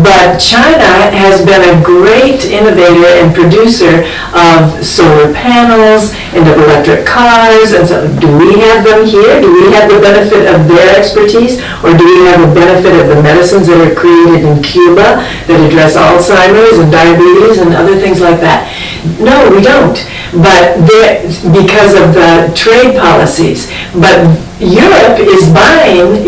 but China has been a great innovator and producer of solar panels and of electric cars, and so do we have them here? Do we have the benefit of their expertise, or do we have the benefit of the medicines that are created in Cuba that address Alzheimer's and diabetes and other things like that? No, we don't. But because of the trade policies. But Europe is buying,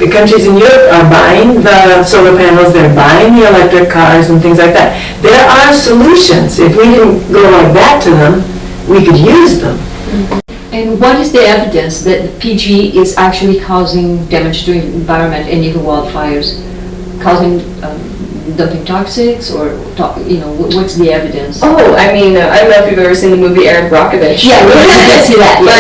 the countries in Europe are buying the solar panels, they're buying the electric cars and things like that. There are solutions. If we didn't go like that to them, we could use them. And what is the evidence that PG is actually causing damage to the environment and even wildfires? Causing dumping toxics, or what's the evidence? Oh, I don't know if you've ever seen the movie Erin Brockovich. Yeah, we did see that. But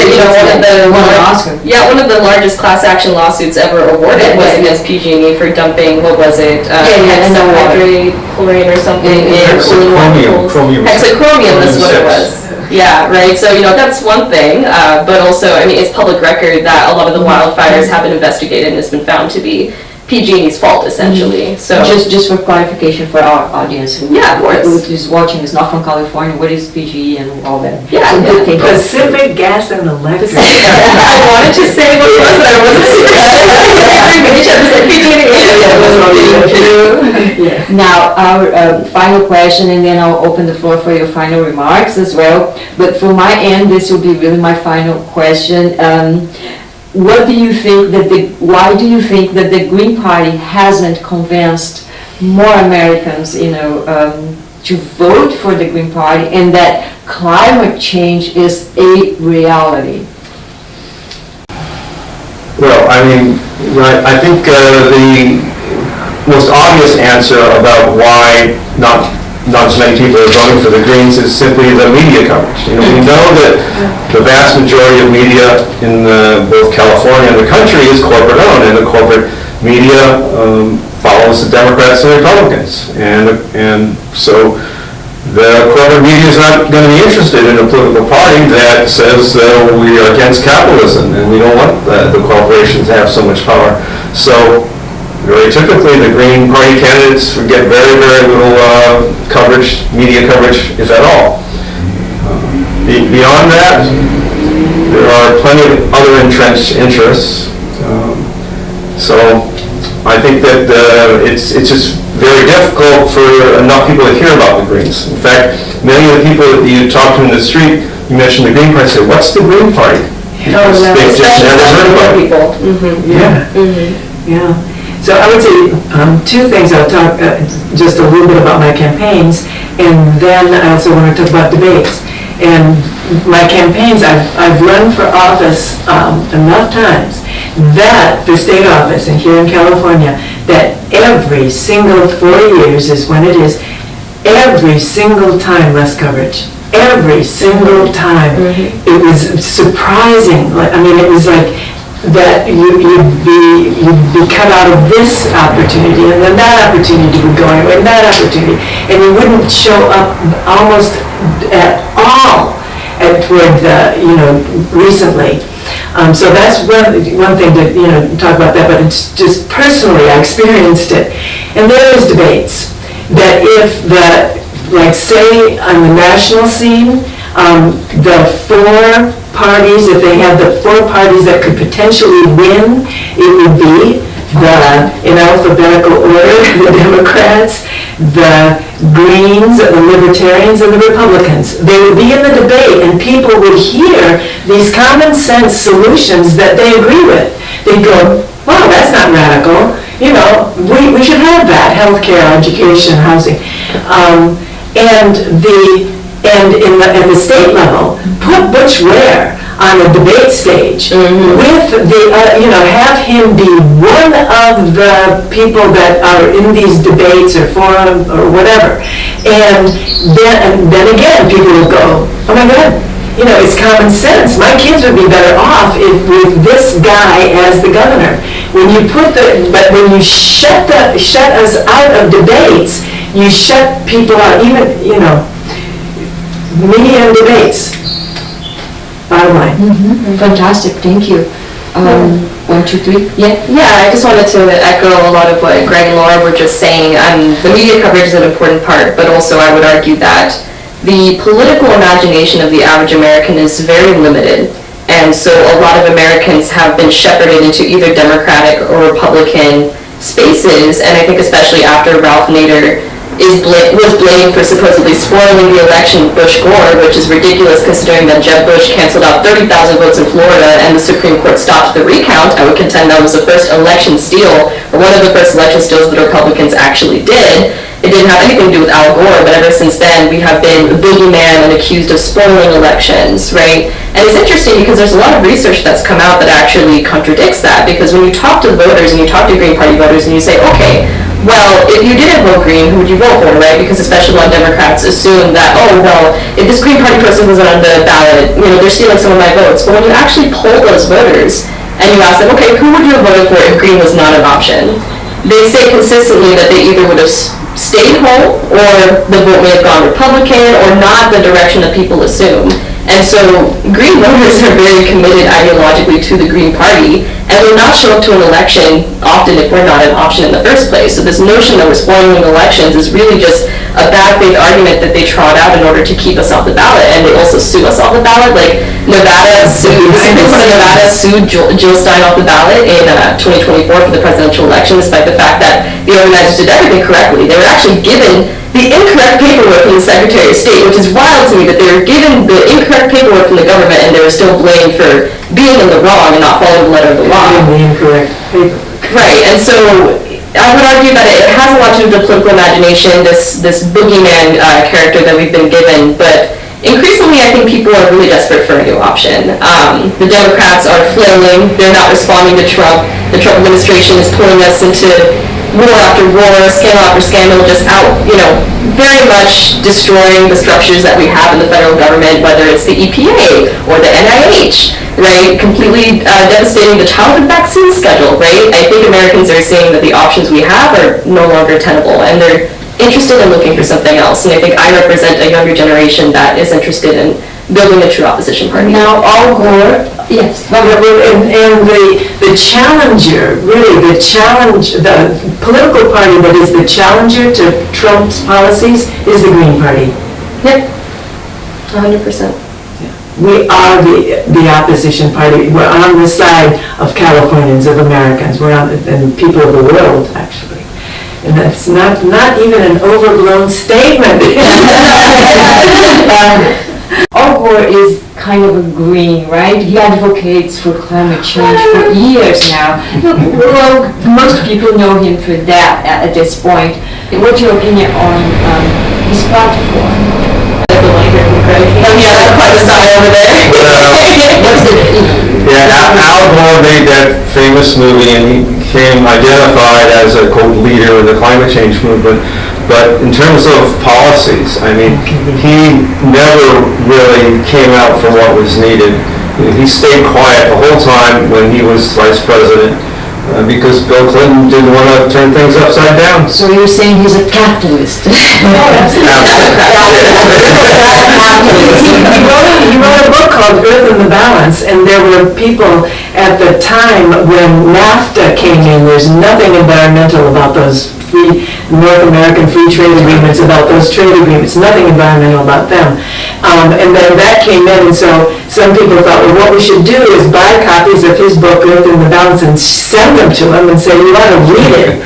one of the largest class action lawsuits ever awarded was against PG&E for dumping, what was it? Hexahydrate chlorine or something. Hexachromium. Hexachromium, that's what it was. Yeah, right. So, that's one thing, but also, it's public record that a lot of the wildfires have been investigated and it's been found to be PG&E's fault, essentially. So just for clarification for our audience who is watching, is not from California, what is PG and all that? Yeah, Pacific Gas and Electric. I wanted to say what it was, but I wasn't. Now, our final question, and then I'll open the floor for your final remarks as well. But for my end, this will be really my final question. Why do you think that the Green Party hasn't convinced more Americans, to vote for the Green Party, and that climate change is a reality? Well, I think the most obvious answer about why not as many people are voting for the Greens is simply the media coverage. We know that the vast majority of media in both California and the country is corporate owned, and the corporate media follows the Democrats and Republicans. And so the corporate media is not going to be interested in a political party that says we are against capitalism and we don't want the corporations to have so much power. So very typically, the Green Party candidates get very, very little media coverage, if at all. Beyond that, there are plenty of other entrenched interests. So I think that it's just very difficult for enough people to hear about the Greens. In fact, many of the people that you talk to in the street, you mention the Green Party, say, "What's the Green Party?" They've just never heard about it. Yeah. So I would say two things. I'll talk just a little bit about my campaigns, and then I also want to talk about debates. And my campaigns, I've run for office enough times that, for state office, and here in California, that every single 4 years is when it is, every single time less coverage. Every single time. It was surprising. It was like that you'd be cut out of this opportunity, and then that opportunity would go away, and that opportunity, and you wouldn't show up almost at all toward recently. So that's one thing to talk about that, but it's just personally I experienced it. And there is debates that if say on the national scene, the four parties, if they had the four parties that could potentially win, it would be in alphabetical order, the Democrats, the Greens, the Libertarians, and the Republicans. They would be in the debate, and people would hear these common sense solutions that they agree with. They'd go, wow, that's not radical. We should have that, healthcare, education, housing. And at the state level, put Butch Ware on a debate stage with have him be one of the people that are in these debates or forum or whatever. And then again, people would go, oh my God, it's common sense. My kids would be better off with this guy as the governor. When you when you shut us out of debates, you shut people out, even, media and debates. Bottom line. Fantastic, thank you. 1, 2, 3, yeah? Yeah, I just wanted to echo a lot of what Greg and Laura were just saying. The media coverage is an important part, but also I would argue that the political imagination of the average American is very limited. And so a lot of Americans have been shepherded into either Democratic or Republican spaces, and I think especially after Ralph Nader was blamed for supposedly spoiling the election Bush-Gore, which is ridiculous considering that Jeb Bush canceled out 30,000 votes in Florida and the Supreme Court stopped the recount. I would contend that was the first election steal, or one of the first election steals that Republicans actually did. It didn't have anything to do with Al Gore, but ever since then we have been the boogeyman and accused of spoiling elections, right? And it's interesting because there's a lot of research that's come out that actually contradicts that, because when you talk to the voters and you talk to Green Party voters and you say, okay, well, if you didn't vote Green, who would you vote for, right? Because especially a lot of Democrats assume that, oh, well, if this Green Party person wasn't on the ballot, they're stealing some of my votes. But when you actually poll those voters and you ask them, okay, who would you have voted for if Green was not an option? They say consistently that they either would have stayed home, or the vote may have gone Republican, or not the direction that people assume. And so Green voters are very committed ideologically to the Green Party, and will not show up to an election often if we're not an option in the first place. So this notion that we're spoiling elections is really just a bad faith argument that they trot out in order to keep us off the ballot, and they also sue us off the ballot. Like Nevada sued Jill Stein off the ballot in 2024 for the presidential election, despite the fact that the organizers did everything correctly. They were actually given the incorrect paperwork from the Secretary of State, which is wild to me that they were given the incorrect paperwork from the government and they were still blamed for being in the wrong and not following the letter of the law. The incorrect paperwork. Right, and so I would argue that it has a lot to do with the political imagination, this boogeyman character that we've been given, but increasingly I think people are really desperate for a new option. The Democrats are flailing, they're not responding to Trump. The Trump administration is pulling us into war after war, scandal after scandal, just out, very much destroying the structures that we have in the federal government, whether it's the EPA or the NIH, right? Completely devastating the childhood vaccine schedule, right? I think Americans are seeing that the options we have are no longer tenable, and they're interested in looking for something else. And I think I represent a younger generation that is interested in building a true opposition party. Now, Al Gore, yes. And the challenger, really the political party that is the challenger to Trump's policies is the Green Party. Yep, 100%. We are the opposition party. We're on the side of Californians, of Americans. We're on and people of the world, actually. And that's not even an overblown statement. Al Gore is kind of a green, right? He advocates for climate change for years now. Well, most people know him for that at this point. What's your opinion on his platform? The Yeah, quite a sigh over there. Al Gore made that famous movie, and he became identified as a quote leader in the climate change movement. But in terms of policies, I mean, he never really came out for what was needed. He stayed quiet the whole time when he was vice president because Bill Clinton didn't want to turn things upside down. So you're saying he's a capitalist? He wrote a book called Earth in the Balance, and there were people at the time when NAFTA came in. There's nothing environmental about those North American free trade agreements, about those trade agreements, nothing environmental about them. And then that came in, and so some people thought, well, what we should do is buy copies of his book, Earth in the Balance, and send them to him and say, you ought to read it.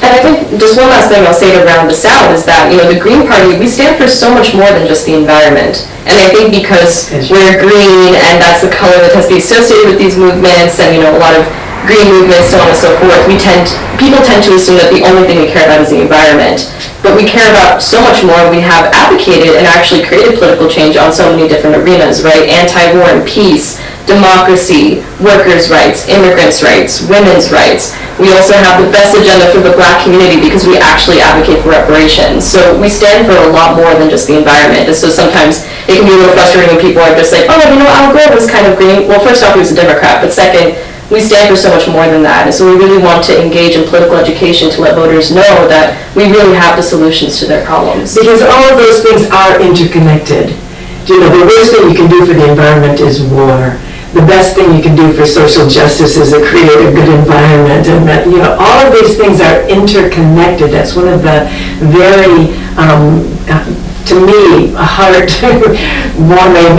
And I think just one last thing I'll say around the South is that, the Green Party, we stand for so much more than just the environment. And I think because we're green and that's the color that has to be associated with these movements and, a lot of green movements, so on and so forth, people tend to assume that the only thing we care about is the environment. But we care about so much more. We have advocated and actually created political change on so many different arenas, right? Anti-war and peace, democracy, workers' rights, immigrants' rights, women's rights. We also have the best agenda for the Black community because we actually advocate for reparations. So we stand for a lot more than just the environment. And so sometimes it can be a little frustrating when people are just like, oh, Al Gore was kind of green. Well, first off, he was a Democrat, but second, we stand for so much more than that. And so we really want to engage in political education to let voters know that we really have the solutions to their problems. Because all of those things are interconnected. The worst thing you can do for the environment is war. The best thing you can do for social justice is to create a good environment. And that, all of these things are interconnected. That's one of the very, to me, heart-warming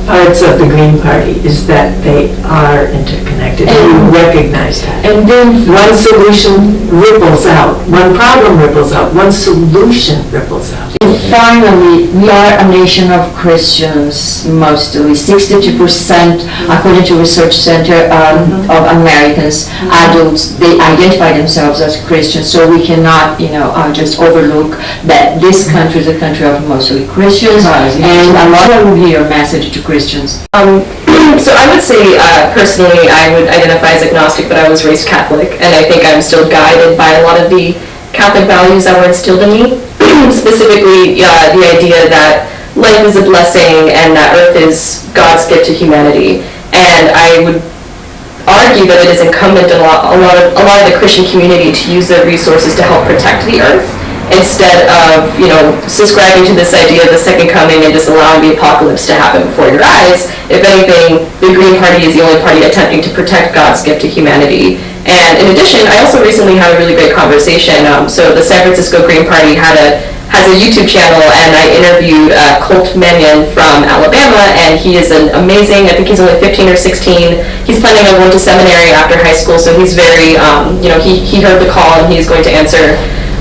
parts of the Green Party is that they are interconnected, and you recognize that. And then one solution ripples out, one problem ripples out, one solution ripples out. And finally, we are a nation of Christians, mostly. 62%, according to Research Center of Americans, adults, they identify themselves as Christians. So we cannot, just overlook that this country is a country of mostly Christians. And what would be your message to Christians? So I would say, personally, I would identify as agnostic, but I was raised Catholic, and I think I'm still guided by a lot of the Catholic values that were instilled in me. Specifically, the idea that life is a blessing and that earth is God's gift to humanity. And I would argue that it is incumbent on a lot of the Christian community to use their resources to help protect the earth, instead of, subscribing to this idea of the second coming and just allowing the apocalypse to happen before your eyes. If anything, the Green Party is the only party attempting to protect God's gift to humanity. And in addition, I also recently had a really great conversation. So the San Francisco Green Party has a YouTube channel, and I interviewed Colt Mannion from Alabama, and he is an amazing, I think he's only 15 or 16. He's planning on going to seminary after high school, so he's very, he heard the call and he's going to answer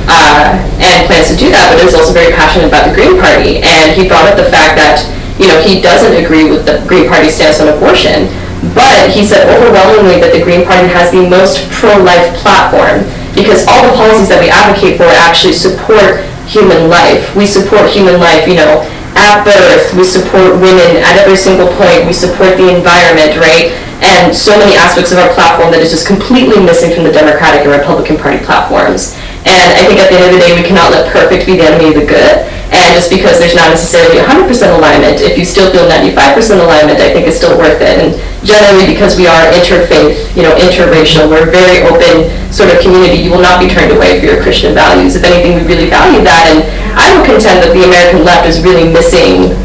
and plans to do that, but he's also very passionate about the Green Party. And he brought up the fact that, he doesn't agree with the Green Party stance on abortion, but he said overwhelmingly that the Green Party has the most pro-life platform because all the policies that we advocate for actually support human life. We support human life, at birth. We support women at every single point. We support the environment, right? And so many aspects of our platform that is just completely missing from the Democratic and Republican Party platforms. And I think at the end of the day, we cannot let perfect be the enemy of the good. And just because there's not necessarily 100% alignment, if you still feel 95% alignment, I think it's still worth it. And generally, because we are interfaith, interracial, we're a very open sort of community, you will not be turned away for your Christian values. If anything, we really value that. And I would contend that the American left is really missing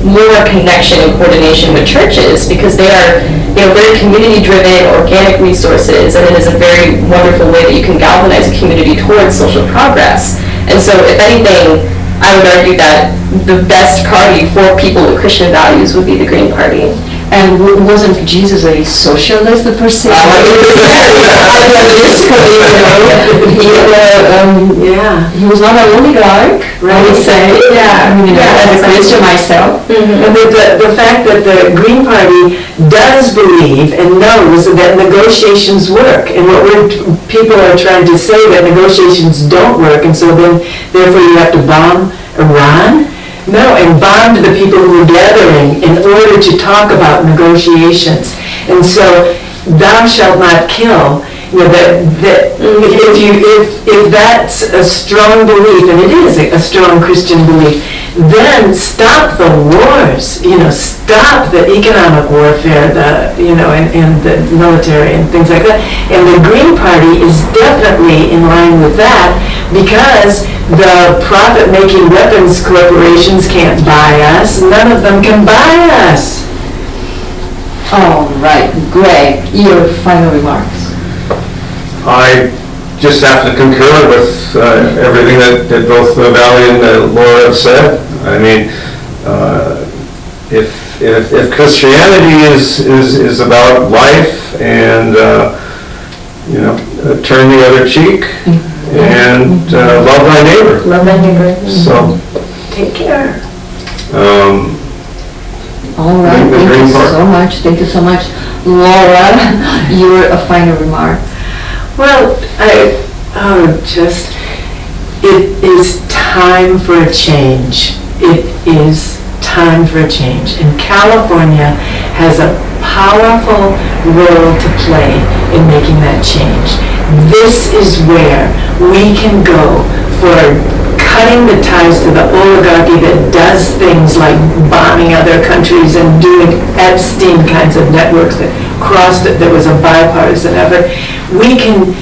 more connection and coordination with churches because they are, very community-driven, organic resources, and it is a very wonderful way that you can galvanize a community towards social progress. And so, if anything, I would argue that the best party for people with Christian values would be the Green Party. And wasn't Jesus a socialist per se? He was not an oligarch, I would say. Yeah, as a Christian myself. Mm-hmm. And the fact that the Green Party does believe and knows that negotiations work, and people are trying to say that negotiations don't work, and so then therefore you have to bomb Iran. No, and bombed the people who were gathering in order to talk about negotiations. And so, thou shalt not kill. You know, if that's a strong belief, and it is a strong Christian belief, then stop the wars. You know, stop the economic warfare, and the military and things like that. And the Green Party is definitely in line with that, because the profit-making weapons corporations can't buy us. None of them can buy us. All right, Greg, your final remarks. I just have to concur with everything that both Valley and Laura have said. I mean, if Christianity is about life and turn the other cheek and love thy neighbor. Love thy neighbor. So take care. All right, thank you so much. Thank you so much, Laura. Your final remark. Well, it is time for a change. It is time for a change. And California has a powerful role to play in making that change. This is where we can go for cutting the ties to the oligarchy that does things like bombing other countries and doing Epstein kinds of networks that crossed it, that was a bipartisan effort. We can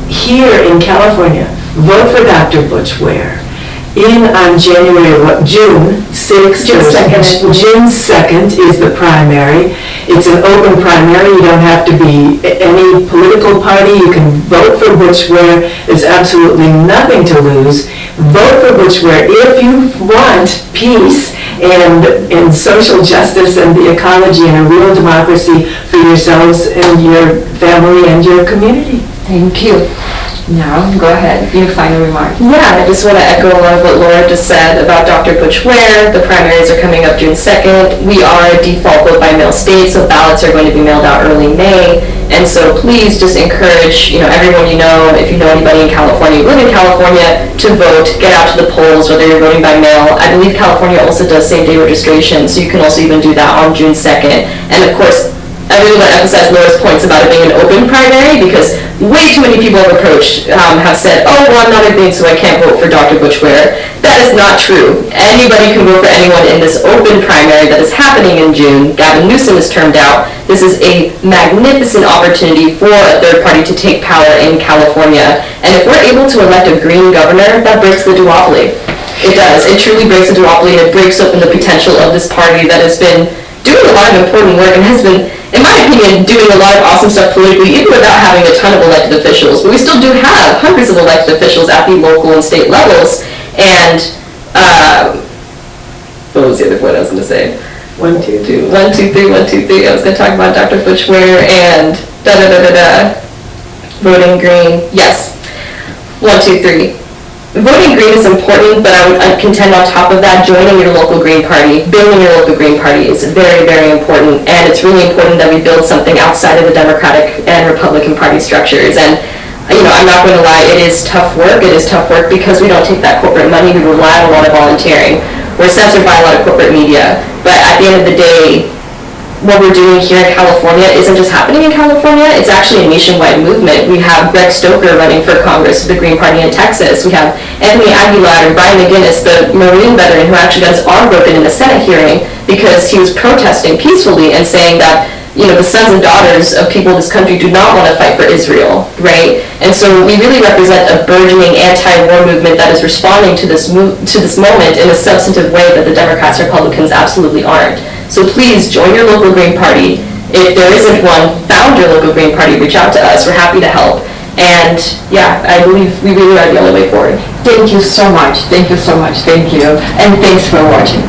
here in California vote for Dr. Butch Ware on June 6th. June 2nd is the primary. It's an open primary. You don't have to be any political party. You can vote for Butch Ware. There's absolutely nothing to lose. Vote for Butch Ware if you want peace and social justice and the ecology and a real democracy for yourselves and your family and your community. Thank you. Now, go ahead, your final remark. Yeah, I just want to echo a lot of what Laura just said about Dr. Butch Ware. The primaries are coming up June 2nd. We are a default vote by mail state, so ballots are going to be mailed out early May. And so please just encourage, everyone you know, if you know anybody in California, live in California, to vote, get out to the polls, whether you're voting by mail. I believe California also does same-day registration, so you can also even do that on June 2nd. And of course, I really want to emphasize Laura's points about it being an open primary, because way too many people have approached, have said, oh, well, I'm not a Green, so I can't vote for Dr. Butch Ware. That is not true. Anybody can vote for anyone in this open primary that is happening in June. Gavin Newsom is termed out. This is a magnificent opportunity for a third party to take power in California. And if we're able to elect a Green governor, that breaks the duopoly. It does. It truly breaks the duopoly, and it breaks open the potential of this party that has been doing a lot of important work and has been, in my opinion, doing a lot of awesome stuff politically, even without having a ton of elected officials. But we still do have hundreds of elected officials at the local and state levels. And what was the other point I was going to say? 1, 2, 3. 1, 2, 3, 1, 2, 3. I was going to talk about Dr. Butch Ware and voting Green. Yes. 1, 2, 3. Voting Green is important, but I would contend on top of that, joining your local Green Party, building your local Green Party is very, very important. And it's really important that we build something outside of the Democratic and Republican Party structures. And I'm not going to lie, it is tough work. It is tough work because we don't take that corporate money. We rely on a lot of volunteering. We're censored by a lot of corporate media. But at the end of the day, what we're doing here in California isn't just happening in California, it's actually a nationwide movement. We have Greg Stoker running for Congress for the Green Party in Texas. We have Anthony Aguilar and Brian McGinnis, the Marine veteran who actually got his arm broken in a Senate hearing because he was protesting peacefully and saying that the sons and daughters of people in this country do not want to fight for Israel, right? And so we really represent a burgeoning anti-war movement that is responding to this moment in a substantive way that the Democrats and Republicans absolutely aren't. So please join your local Green Party. If there isn't one, found your local Green Party, reach out to us. We're happy to help. And yeah, I believe we really are the only way forward. Thank you so much. Thank you so much. Thank you. And thanks for watching.